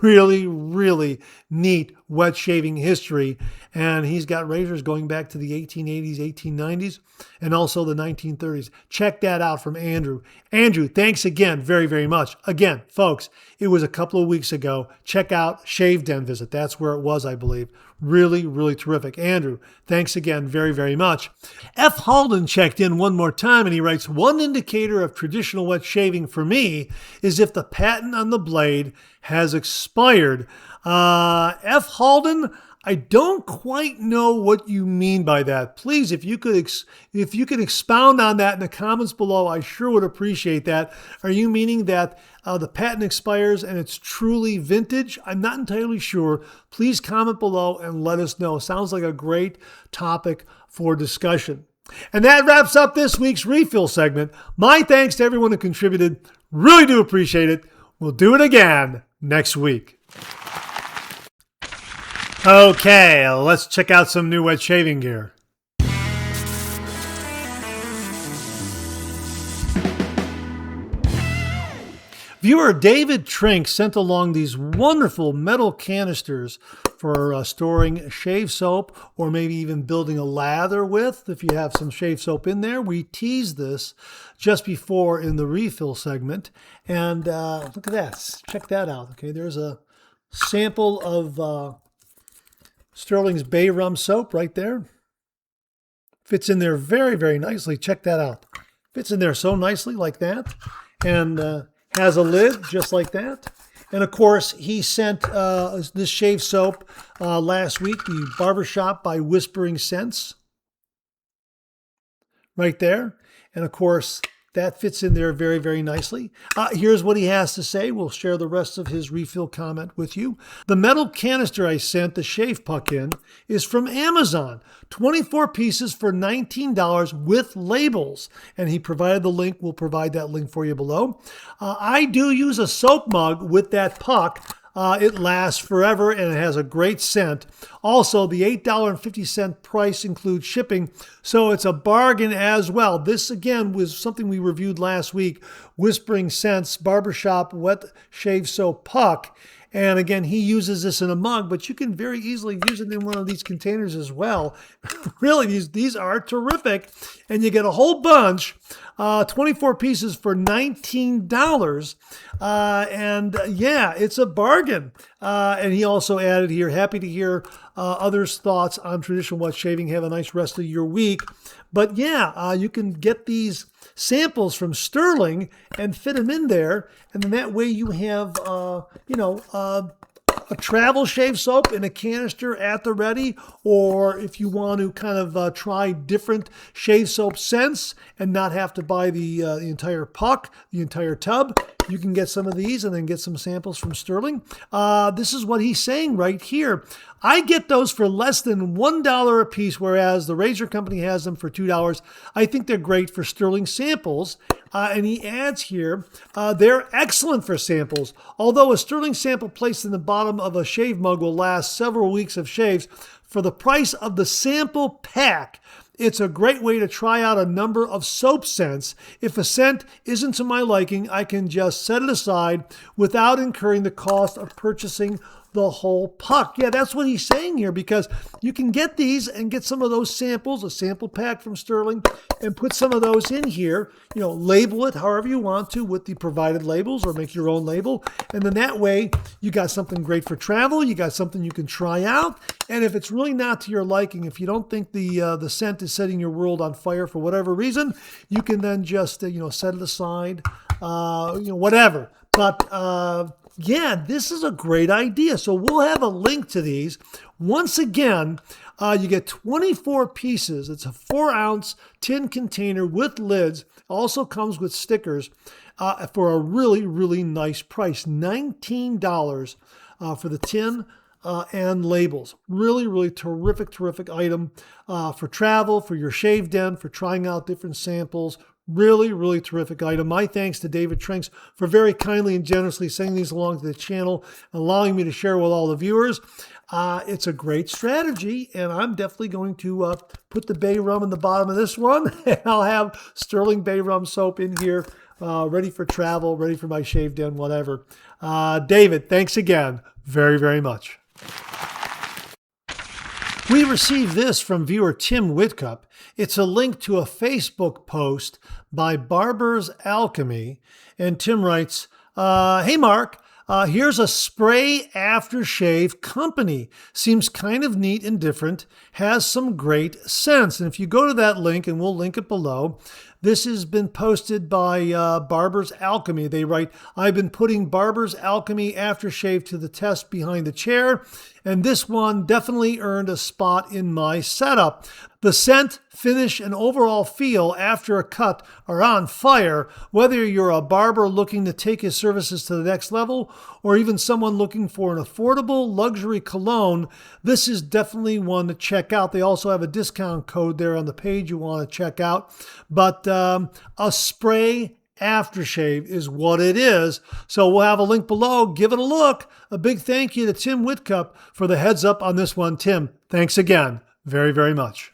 Speaker 1: Really, really neat wet shaving history. And he's got razors going back to the 1880s, 1890s, and also the 1930s. Check that out from Andrew. Andrew, thanks again very, very much. Again, folks, it was a couple of weeks ago. Check out Shave Den Visit. That's where it was, I believe. Really, really terrific. Andrew, thanks again very, very much. F. Halden checked in one more time and he writes, one indicator of traditional wet shaving for me is if the patent on the blade has expired. F. Halden, I don't quite know what you mean by that. Please, if you could expound on that in the comments below, I sure would appreciate that. Are you meaning that the patent expires and it's truly vintage? I'm not entirely sure. Please comment below and let us know. Sounds like a great topic for discussion. And that wraps up this week's refill segment. My thanks to everyone who contributed. Really do appreciate it. We'll do it again next week. Okay, let's check out some new wet shaving gear. Viewer David Trink sent along these wonderful metal canisters for storing shave soap or maybe even building a lather with. If you have some shave soap in there, we teased this just before in the refill segment. And look at that. Check that out. Okay, there's a sample of Sterling's Bay Rum soap right there. Fits in there very, very nicely. Check that out. Fits in there so nicely like that. And has a lid just like that. And of course, he sent this shave soap last week, the Barbershop by Whispering Scents. Right there. And of course, that fits in there very, very nicely. Here's what he has to say. We'll share the rest of his refill comment with you. The metal canister I sent the shave puck in is from Amazon. 24 pieces for $19 with labels. And he provided the link. We'll provide that link for you below. I do use a soap mug with that puck. It lasts forever and it has a great scent. Also, the $8.50 price includes shipping, so it's a bargain as well. This, again, was something we reviewed last week, Whispering Scents Barbershop Wet Shave Soap Puck. And again, he uses this in a mug, but you can very easily use it in one of these containers as well. Really, these are terrific. And you get a whole bunch, 24 pieces for $19. Yeah, it's a bargain. And he also added here, happy to hear others' thoughts on traditional wet shaving. Have a nice rest of your week. But yeah, you can get these samples from Sterling and fit them in there. And then that way you have, a travel shave soap in a canister at the ready, or if you want to kind of try different shave soap scents and not have to buy the entire puck, the entire tub, you can get some of these and then get some samples from Sterling. This is what he's saying right here. I get those for less than $1 a piece, whereas the Razor Company has them for $2. I think they're great for Sterling samples. And he adds here, they're excellent for samples. Although a Sterling sample placed in the bottom of a shave mug will last several weeks of shaves, for the price of the sample pack, it's a great way to try out a number of soap scents. If a scent isn't to my liking, I can just set it aside without incurring the cost of purchasing the whole puck. Yeah, that's what he's saying here, because you can get these and get some of those samples, a sample pack from Sterling, and put some of those in here, label it however you want to with the provided labels, or make your own label. And then that way you got something great for travel. You got something you can try out. And if it's really not to your liking, if you don't think the scent is setting your world on fire for whatever reason, you can then just, set it aside, whatever. But, yeah, this is a great idea. So we'll have a link to these. Once again, you get 24 pieces. It's a 4-ounce tin container with lids. Also comes with stickers for a really, really nice price. $19 for the tin and labels. Really, really terrific, terrific item for travel, for your shave den, for trying out different samples. Really, really terrific item. My thanks to David Trinks for very kindly and generously sending these along to the channel, allowing me to share with all the viewers. It's a great strategy, and I'm definitely going to put the Bay Rum in the bottom of this one. And I'll have Sterling Bay Rum soap in here, ready for travel, ready for my shave den, whatever. David, thanks again very, very much. We received this from viewer Tim Whitcup. It's a link to a Facebook post by Barbers Alchemy. And Tim writes, hey, Mark, here's a spray aftershave company. Seems kind of neat and different. Has some great scents. And if you go to that link, and we'll link it below, this has been posted by Barbers Alchemy. They write, I've been putting Barbers Alchemy aftershave to the test behind the chair, and this one definitely earned a spot in my setup. The scent, finish, and overall feel after a cut are on fire, whether you're a barber looking to take his services to the next level or even someone looking for an affordable luxury cologne. This is definitely one to check out. They also have a discount code there on the page you want to check out. But a spray aftershave is what it is. So we'll have a link below. Give it a look. A big thank you to Tim Whitcup for the heads up on this one. Tim, thanks again very, very much.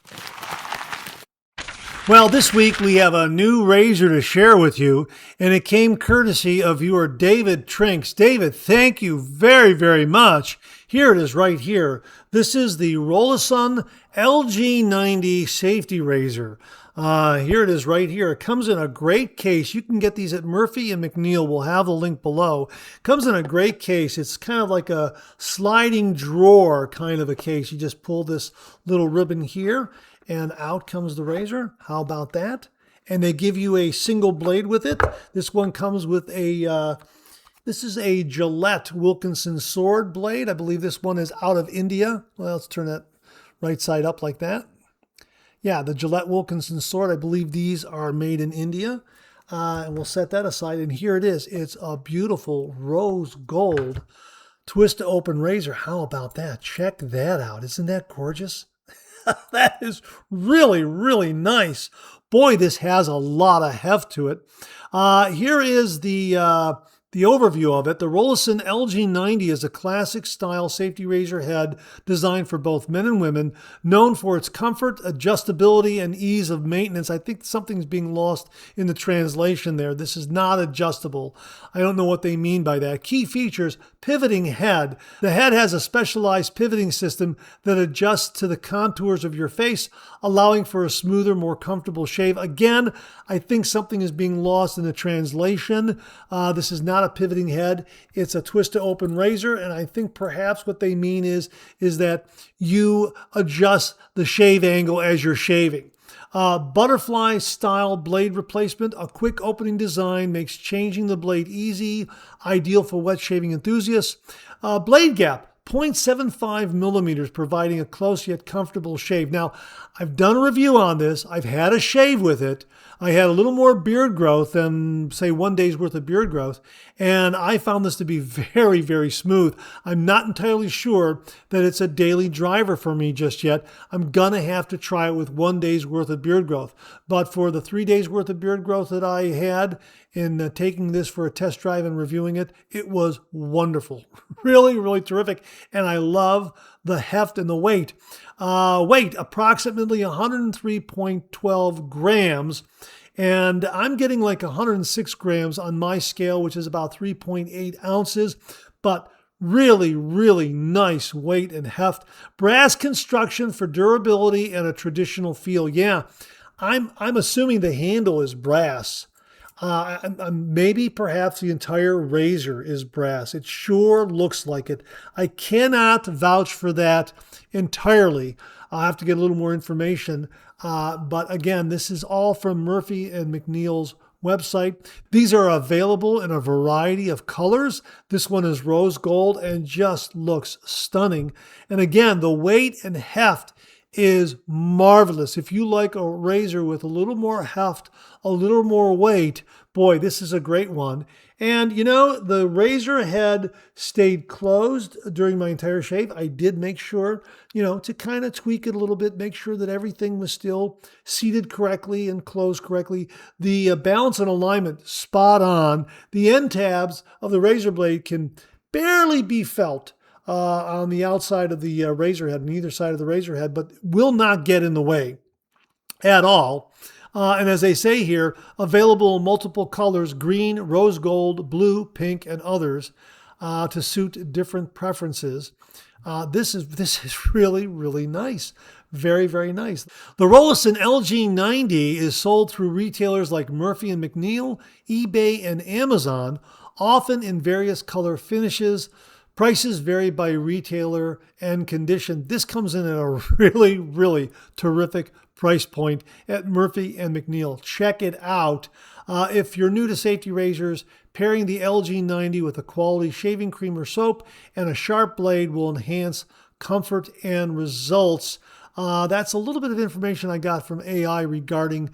Speaker 1: Well, this week we have a new razor to share with you, and it came courtesy of viewer David Trinks. David, thank you very, very much. Here it is right here. This is the Rolason LG90 safety razor. Here it is right here. It comes in a great case. You can get these at Murphy and McNeil. We'll have the link below. Comes in a great case. It's kind of like a sliding drawer kind of a case. You just pull this little ribbon here, and out comes the razor. How about that? And they give you a single blade with it. This one comes with a, this is a Gillette Wilkinson sword blade. I believe this one is out of India. Well, let's turn that right side up like that. Yeah, the Gillette Wilkinson sword. I believe these are made in India. And we'll set that aside. And here it is. It's a beautiful rose gold twist to open razor. How about that? Check that out. Isn't that gorgeous? That is really, really nice. Boy, this has a lot of heft to it. Here is the overview of it. The Rolason LG90 is a classic style safety razor head designed for both men and women, known for its comfort, adjustability, and ease of maintenance. I think something's being lost in the translation there. This is not adjustable. I don't know what they mean by that. Key features: pivoting head. The head has a specialized pivoting system that adjusts to the contours of your face, allowing for a smoother, more comfortable shave. Again, I think something is being lost in the translation. This is not a pivoting head. It's a twist to open razor, and I think perhaps what they mean is that you adjust the shave angle as you're shaving. Butterfly style blade replacement. A quick opening design makes changing the blade easy, ideal for wet shaving enthusiasts. Blade gap, 0.75 millimeters, providing a close yet comfortable shave. Now, I've done a review on this. I've had a shave with it. I had a little more beard growth than, say, 1 day's worth of beard growth, and I found this to be very, very smooth. I'm not entirely sure that it's a daily driver for me just yet. I'm gonna have to try it with 1 day's worth of beard growth. But for the 3 days worth of beard growth that I had in taking this for a test drive and reviewing it, it was wonderful. Really, really terrific. And I love the heft and the weight. Weight, approximately 103.12 grams. And I'm getting like 106 grams on my scale, which is about 3.8 ounces. But really, really nice weight and heft. Brass construction for durability and a traditional feel. Yeah, I'm assuming the handle is brass. Maybe perhaps the entire razor is brass. It sure looks like it. I cannot vouch for that entirely. I'll have to get a little more information. But again, this is all from Murphy and McNeil's website. These are available in a variety of colors. This one is rose gold and just looks stunning. And again, the weight and heft is marvelous. If you like a razor with a little more heft, a little more weight, boy, this is a great one. And you know, the razor head stayed closed during my entire shave. I did make sure, to kind of tweak it a little bit, make sure that everything was still seated correctly and closed correctly. The balance and alignment, spot on. The end tabs of the razor blade can barely be felt on the outside of the razor head, on either side of the razor head, but will not get in the way at all. And as they say here, available in multiple colors: green, rose gold, blue, pink, and others to suit different preferences. This is really, really nice. Very, very nice. The Rolason LG90 is sold through retailers like Murphy and McNeil, eBay, and Amazon, often in various color finishes. Prices vary by retailer and condition. This comes in at a really, really terrific price point at Murphy and McNeil. Check it out. If you're new to safety razors, pairing the LG90 with a quality shaving cream or soap and a sharp blade will enhance comfort and results. That's a little bit of information I got from AI regarding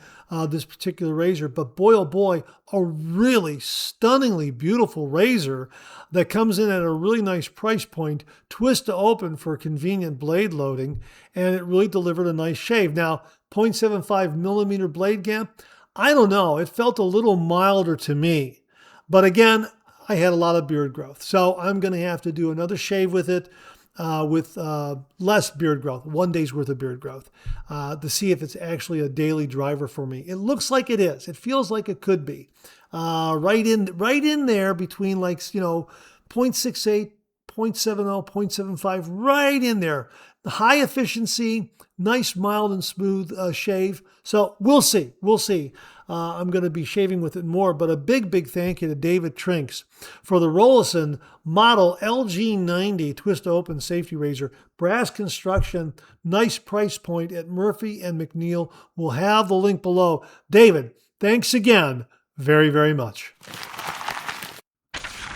Speaker 1: this particular razor, but boy, oh boy, a really stunningly beautiful razor that comes in at a really nice price point, twist to open for convenient blade loading, and it really delivered a nice shave. Now, 0.75 millimeter blade gap. I don't know. It felt a little milder to me. But again, I had a lot of beard growth. So I'm going to have to do another shave with it with less beard growth, 1 day's worth of beard growth, to see if it's actually a daily driver for me. It looks like it is. It feels like it could be. Right in there between, like, 0.68, 0.70, 0.75, right in there. The high efficiency, nice, mild, and smooth shave. So we'll see. We'll see. I'm going to be shaving with it more, but a big thank you to David Trinks for the Rolason model LG90 twist open safety razor. Brass construction, nice price point at Murphy and McNeil. We'll have the link below. David, thanks again very much.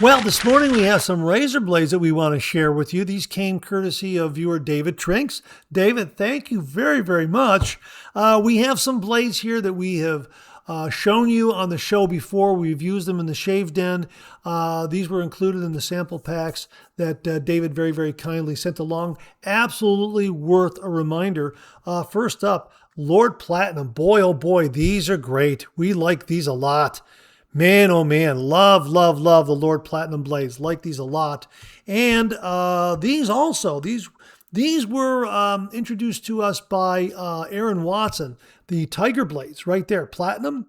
Speaker 1: Well, this morning we have some razor blades that we want to share with you. These came courtesy of viewer David Trinks. David, thank you very much. We have some blades here that we have shown you on the show before. We've used them in the Shave Den. These were included in the sample packs that David very kindly sent along. Absolutely worth a reminder. First up, Lord Platinum. Boy, oh boy, these are great. We like these a lot. Man, oh man, love the Lord Platinum blades. Like these a lot. And these were introduced to us by Aaron Watson. The Tiger blades right there, Platinum.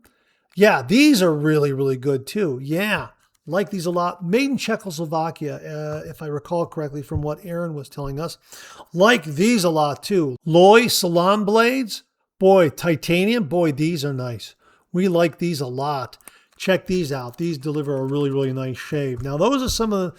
Speaker 1: Yeah, these are really good too. Yeah, like these a lot. Made in Czechoslovakia, if I recall correctly from what Aaron was telling us. Like these a lot too. Loy Salon blades. Boy, titanium. Boy, these are nice. We like these a lot. Check these out. These deliver a really nice shave. Now, those are some of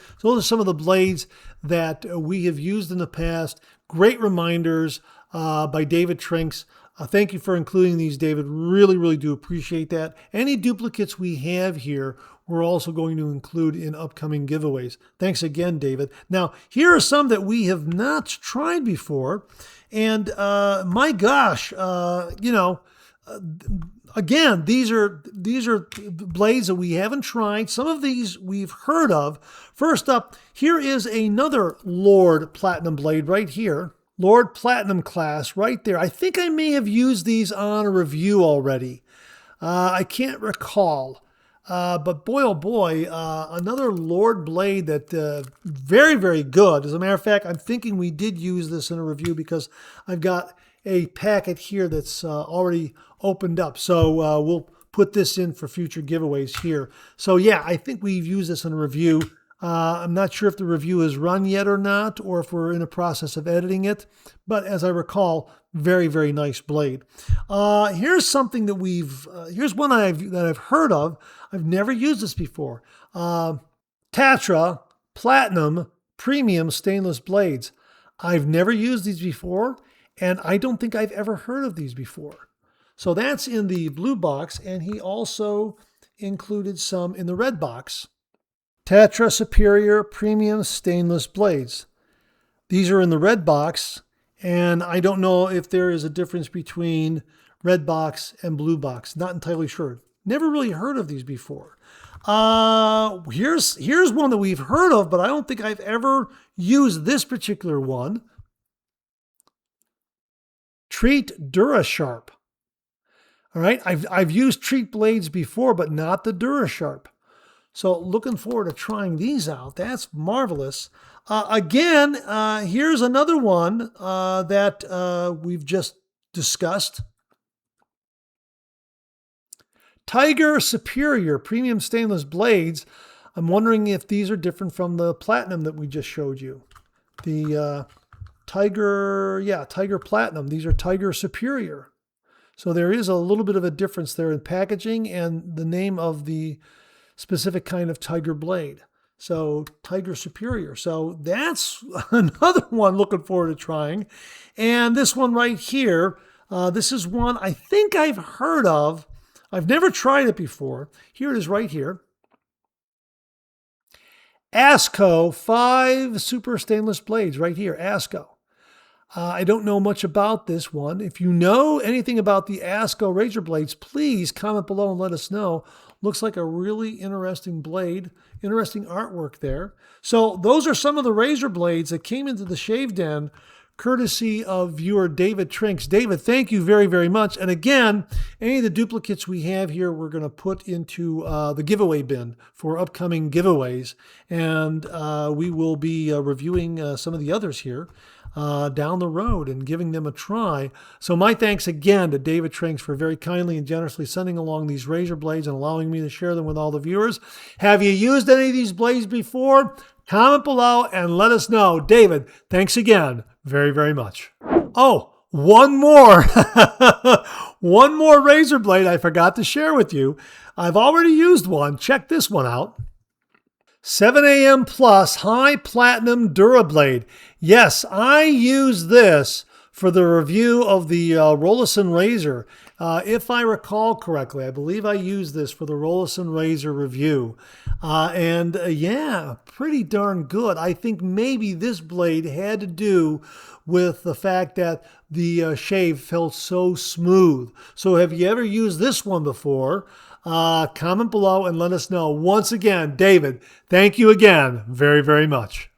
Speaker 1: the blades that we have used in the past. Great reminders by David Trinks. Thank you for including these, David. Really do appreciate that. Any duplicates we have here, we're also going to include in upcoming giveaways. Thanks again, David. Now, here are some that we have not tried before. And my gosh, again, these are blades that we haven't tried. Some of these we've heard of. First up, here is another Lord Platinum blade right here. Lord Platinum class right there. I think I may have used these on a review already. I can't recall. But boy, oh boy, another Lord blade that very good. As a matter of fact, I'm thinking we did use this in a review because I've got a packet here that's already opened up. So we'll put this in for future giveaways here. So yeah, I think we've used this in a review. I'm not sure if the review is run yet or not, or if we're in the process of editing it. But as I recall, very nice blade. Here's something that here's one that I've heard of. I've never used this before. Tatra Platinum Premium Stainless Blades. I've never used these before, and I don't think I've ever heard of these before. So that's in the blue box, and he also included some in the red box. Tatra Superior Premium Stainless Blades. These are in the red box, and I don't know if there is a difference between red box and blue box. Not entirely sure. Never really heard of these before. Here's one that we've heard of, but I don't think I've ever used this particular one. Treat DuraSharp. All right, I've used Treat blades before, but not the DuraSharp. So looking forward to trying these out. That's marvelous. Again, here's another one that we've just discussed. Tiger Superior Premium Stainless Blades. I'm wondering if these are different from the Platinum that we just showed you. The Tiger Platinum. These are Tiger Superior. So there is a little bit of a difference there in packaging and the name of the specific kind of Tiger blade. So Tiger Superior. So that's another one looking forward to trying. And this one right here, this is one I think I've heard of. I've never tried it before. Here it is right here. ASCO 5 Super Stainless Blades right here, ASCO. I don't know much about this one. If you know anything about the ASCO razor blades, please comment below and let us know. Looks like a really interesting blade, interesting artwork there. So those are some of the razor blades that came into the Shave Den courtesy of viewer David Trinks. David, thank you very, very much. And again, any of the duplicates we have here, we're going to put into the giveaway bin for upcoming giveaways. And we will be reviewing some of the others here down the road and giving them a try. So my thanks again to David Trinks for very kindly and generously sending along these razor blades and allowing me to share them with all the viewers. Have you used any of these blades before? Comment below and let us know. David, thanks again very, very much. Oh, one more. One more razor blade I forgot to share with you. I've already used one. Check this one out. 7am Plus High Platinum Durablade. Yes, I use this for the review of the Rolason razor. If I recall correctly, I believe I used this for the Rolason razor review. Yeah, pretty darn good. I think maybe this blade had to do with the fact that the shave felt so smooth. So have you ever used this one before? Comment below and let us know. Once again, David, thank you again very, very much.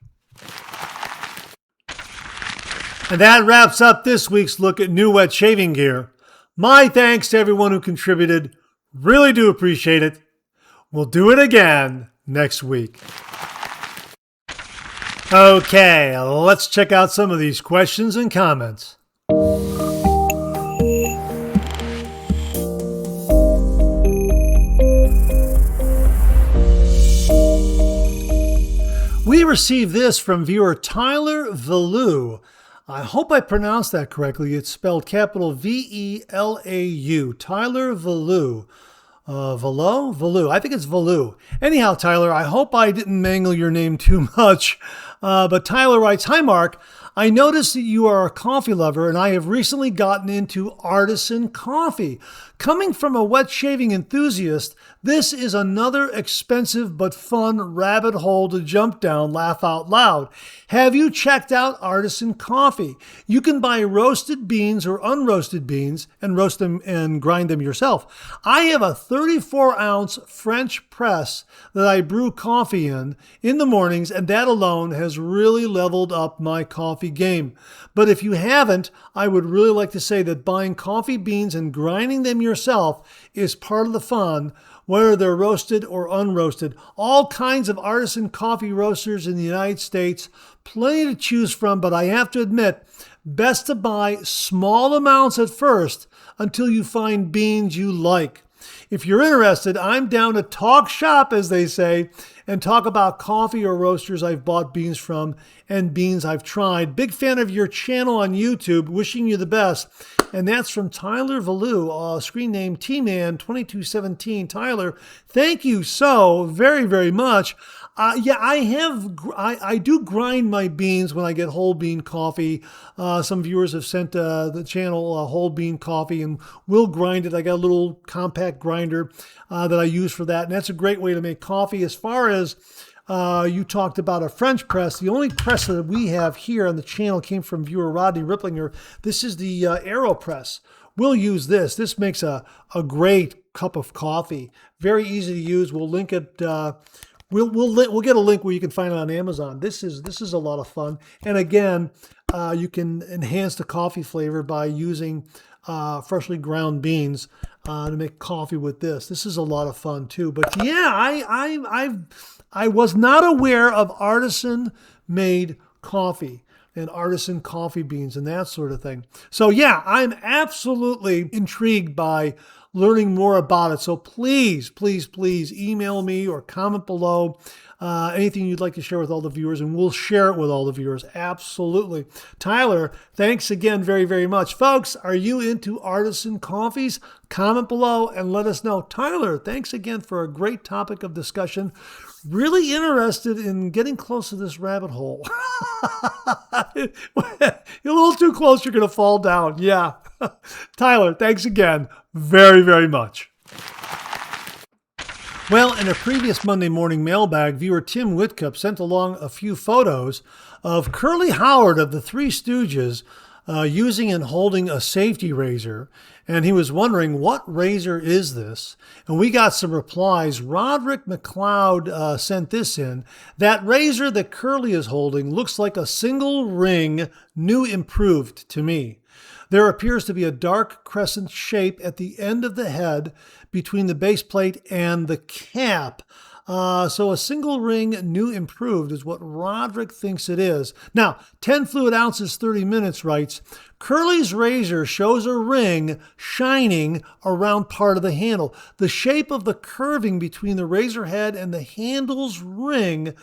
Speaker 1: And that wraps up this week's look at new wet shaving gear. My thanks to everyone who contributed. Really do appreciate it. We'll do it again next week. Okay, let's check out some of these questions and comments. We received this from viewer Tyler Velau. I hope I pronounced that correctly. It's spelled capital V-E-L-A-U. Tyler Velau. Velau? I think it's Velau. Anyhow, Tyler, I hope I didn't mangle your name too much. But Tyler writes, "Hi, Mark. I noticed that you are a coffee lover, and I have recently gotten into Artisan Coffee. Coming from a wet shaving enthusiast, this is another expensive but fun rabbit hole to jump down, laugh out loud. Have you checked out Artisan Coffee? You can buy roasted beans or unroasted beans and roast them and grind them yourself. I have a 34-ounce French press that I brew coffee in the mornings, and that alone has really leveled up my coffee game. But if you haven't, I would really like to say that buying coffee beans and grinding them yourself is part of the fun, whether they're roasted or unroasted. All kinds of Artisan coffee roasters in the United States, plenty to choose from, but I have to admit, best to buy small amounts at first until you find beans you like. If you're interested, I'm down to talk shop, as they say, and talk about coffee or roasters I've bought beans from and beans I've tried. Big fan of your channel on YouTube. Wishing you the best." And that's from Tyler Velau, screen name Tman2217. Tyler, thank you so very, very much. Yeah, I do grind my beans when I get whole bean coffee. Some viewers have sent the channel whole bean coffee, and we'll grind it. I got a little compact grinder that I use for that, and that's a great way to make coffee. As far as you talked about a French press, the only press that we have here on the channel came from viewer Rodney Ripplinger. This is the AeroPress. We'll use this. This makes a great cup of coffee. Very easy to use. We'll link it. We'll get a link where you can find it on Amazon. This is a lot of fun. And again, you can enhance the coffee flavor by using freshly ground beans to make coffee with this. This is a lot of fun too. But yeah, I was not aware of artisan made coffee and artisan coffee beans and that sort of thing. So yeah, I'm absolutely intrigued by learning more about it. So please, please, please email me or comment below anything you'd like to share with all the viewers, and we'll share it with all the viewers. Absolutely. Tyler, thanks again very, very much. Folks, are you into artisan coffees? Comment below and let us know. Tyler, thanks again for a great topic of discussion. Really interested in getting close to this rabbit hole. You're a little too close, you're going to fall down. Yeah. Tyler, thanks again very, very much. Well, in a previous Monday morning mailbag, viewer Tim Whitcup sent along a few photos of Curly Howard of the Three Stooges using and holding a safety razor. And he was wondering, what razor is this? And we got some replies. Roderick McLeod sent this in. That razor that Curly is holding looks like a single ring, new improved to me. There appears to be a dark crescent shape at the end of the head between the base plate and the cap. So a single ring, new improved is what Roderick thinks it is. Now, 10 fluid ounces, 30 minutes writes, Curly's razor shows a ring shining around part of the handle. The shape of the curving between the razor head and the handle's ring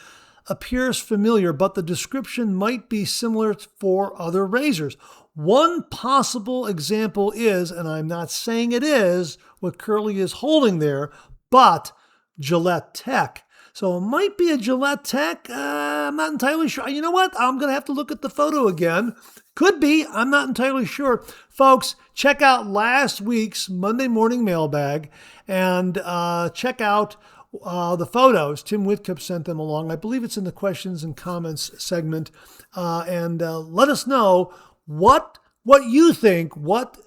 Speaker 1: appears familiar, but the description might be similar for other razors. One possible example is, and I'm not saying it is, what Curly is holding there, but Gillette Tech. So it might be a Gillette Tech. I'm not entirely sure. You know what? I'm going to have to look at the photo again. Could be. I'm not entirely sure. Folks, check out last week's Monday Morning Mailbag and check out the photos. Tim Whitcup sent them along. I believe it's in the questions and comments segment. And let us know what you think, what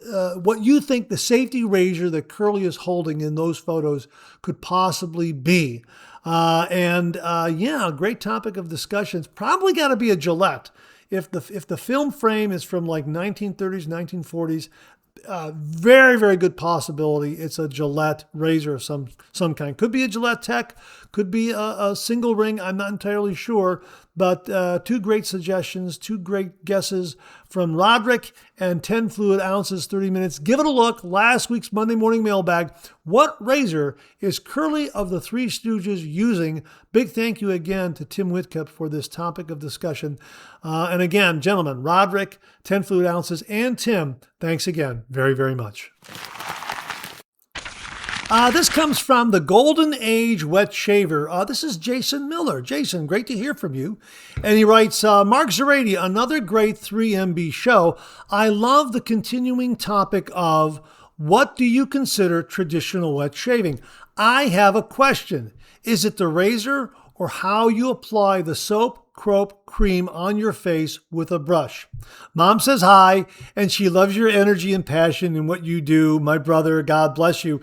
Speaker 1: you think the safety razor that Curly is holding in those photos could possibly be. Yeah, great topic of discussion. It's probably got to be a Gillette. If the film frame is from like 1930s, 1940s, very, very good possibility it's a Gillette razor of some kind. Could be a Gillette Tech, could be a single ring. I'm not entirely sure, but two great suggestions, two great guesses from Roderick, and 10 fluid ounces, 30 minutes. Give it a look. Last week's Monday Morning Mailbag. What razor is Curly of the Three Stooges using? Big thank you again to Tim Whitcup for this topic of discussion. And again, gentlemen, Roderick, 10 fluid ounces, and Tim, thanks again very, very much. This comes from the Golden Age Wet Shaver. This is Jason Miller. Jason, great to hear from you. And he writes, Mark Zarady, another great 3MB show. I love the continuing topic of what do you consider traditional wet shaving? I have a question. Is it the razor or how you apply the soap, cream on your face with a brush? Mom says hi, and she loves your energy and passion in what you do. My brother, God bless you.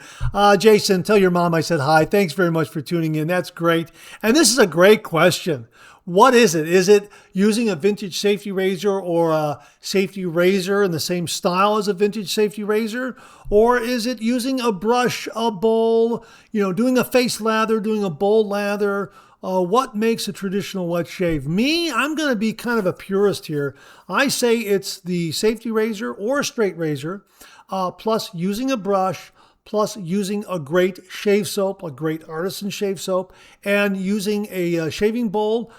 Speaker 1: Jason, tell your mom I said hi. Thanks very much for tuning in. That's great. And this is a great question. What is it? Is it using a vintage safety razor or a safety razor in the same style as a vintage safety razor? Or is it using a brush, a bowl, doing a face lather, doing a bowl lather? What makes a traditional wet shave? Me, I'm going to be kind of a purist here. I say it's the safety razor or a straight razor, plus using a brush, plus using a great shave soap, a great Artisan shave soap, and using a shaving bowl.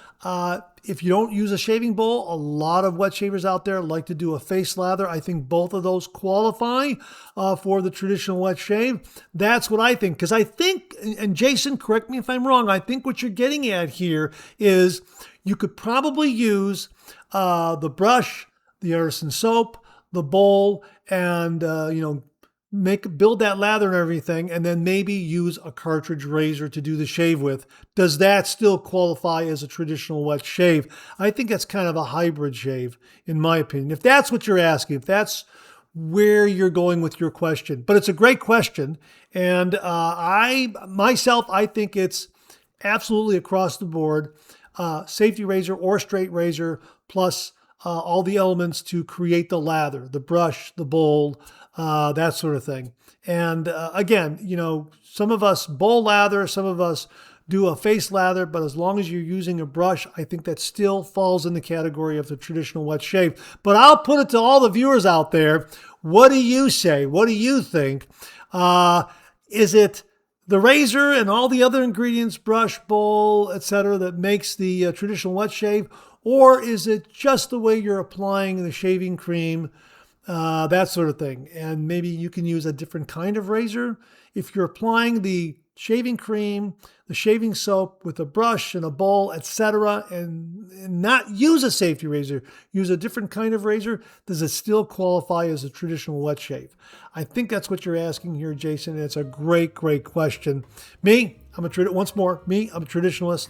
Speaker 1: If you don't use a shaving bowl, a lot of wet shavers out there like to do a face lather. I think both of those qualify for the traditional wet shave. That's what I think. Because I think, and Jason, correct me if I'm wrong, I think what you're getting at here is you could probably use the brush, the Artisan soap, the bowl, and, build that lather and everything, and then maybe use a cartridge razor to do the shave with. Does that still qualify as a traditional wet shave? I think that's kind of a hybrid shave, in my opinion. If that's what you're asking, if that's where you're going with your question. But it's a great question, and I think it's absolutely across the board, safety razor or straight razor, plus all the elements to create the lather, the brush, the bowl, that sort of thing. And again, some of us bowl lather, some of us do a face lather, but as long as you're using a brush, I think that still falls in the category of the traditional wet shave. But I'll put it to all the viewers out there. What do you say? What do you think? Is it the razor and all the other ingredients, brush, bowl, etc., that makes the traditional wet shave? Or is it just the way you're applying the shaving cream, that sort of thing? And maybe you can use a different kind of razor. If you're applying the shaving cream, the shaving soap with a brush and a bowl, etc., and not use a safety razor, use a different kind of razor, does it still qualify as a traditional wet shave? I think that's what you're asking here, Jason. It's a great, great question. I'm a traditionalist.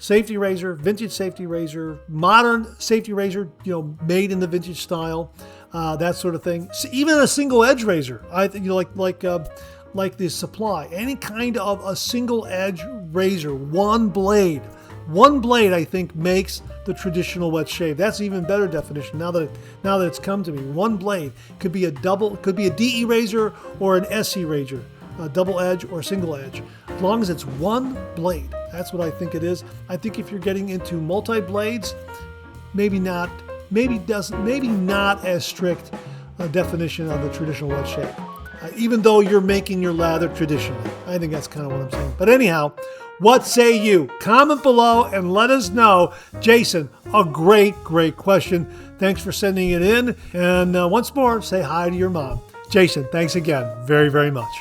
Speaker 1: Safety razor, vintage safety razor, modern safety razor, made in the vintage style. that sort of thing. So even a single edge razor, I think, like the Supply, any kind of a single edge razor, one blade, I think makes the traditional wet shave. That's even better definition now that it's come to me. One blade could be a DE razor or an SE razor, a double edge or single edge, as long as it's one blade. That's what I think it is. I think if you're getting into multi blades, maybe not as strict a definition of the traditional wet shave. Even though you're making your lather traditionally. I think that's kind of what I'm saying. But anyhow, what say you? Comment below and let us know. Jason, a great question. Thanks for sending it in. And once more, say hi to your mom. Jason, thanks again very, very much.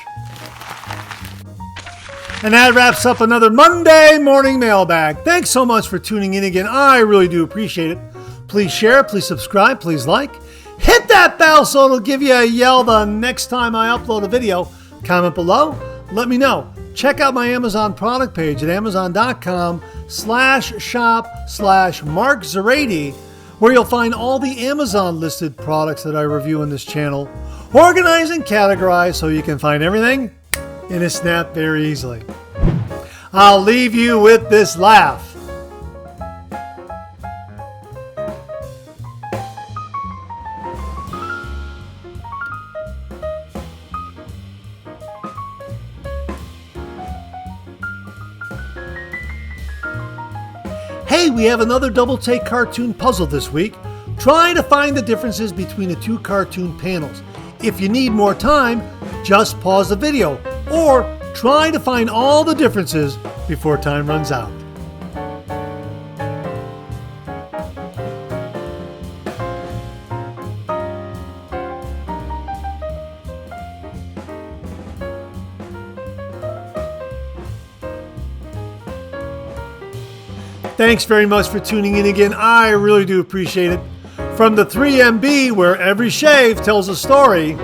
Speaker 1: And that wraps up another Monday Morning Mailbag. Thanks so much for tuning in again. I really do appreciate it. Please share, please subscribe, please like. Hit that bell so it'll give you a yell the next time I upload a video. Comment below. Let me know. Check out my Amazon product page at amazon.com/shop/Mark Zarady, where you'll find all the Amazon listed products that I review on this channel, organized and categorized so you can find everything in a snap very easily. I'll leave you with this laugh. Hey, we have another double take cartoon puzzle this week. Try to find the differences between the two cartoon panels. If you need more time, just pause the video or try to find all the differences before time runs out. Thanks very much for tuning in again. I really do appreciate it. From the 3MB, where every shave tells a story,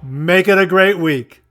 Speaker 1: make it a great week.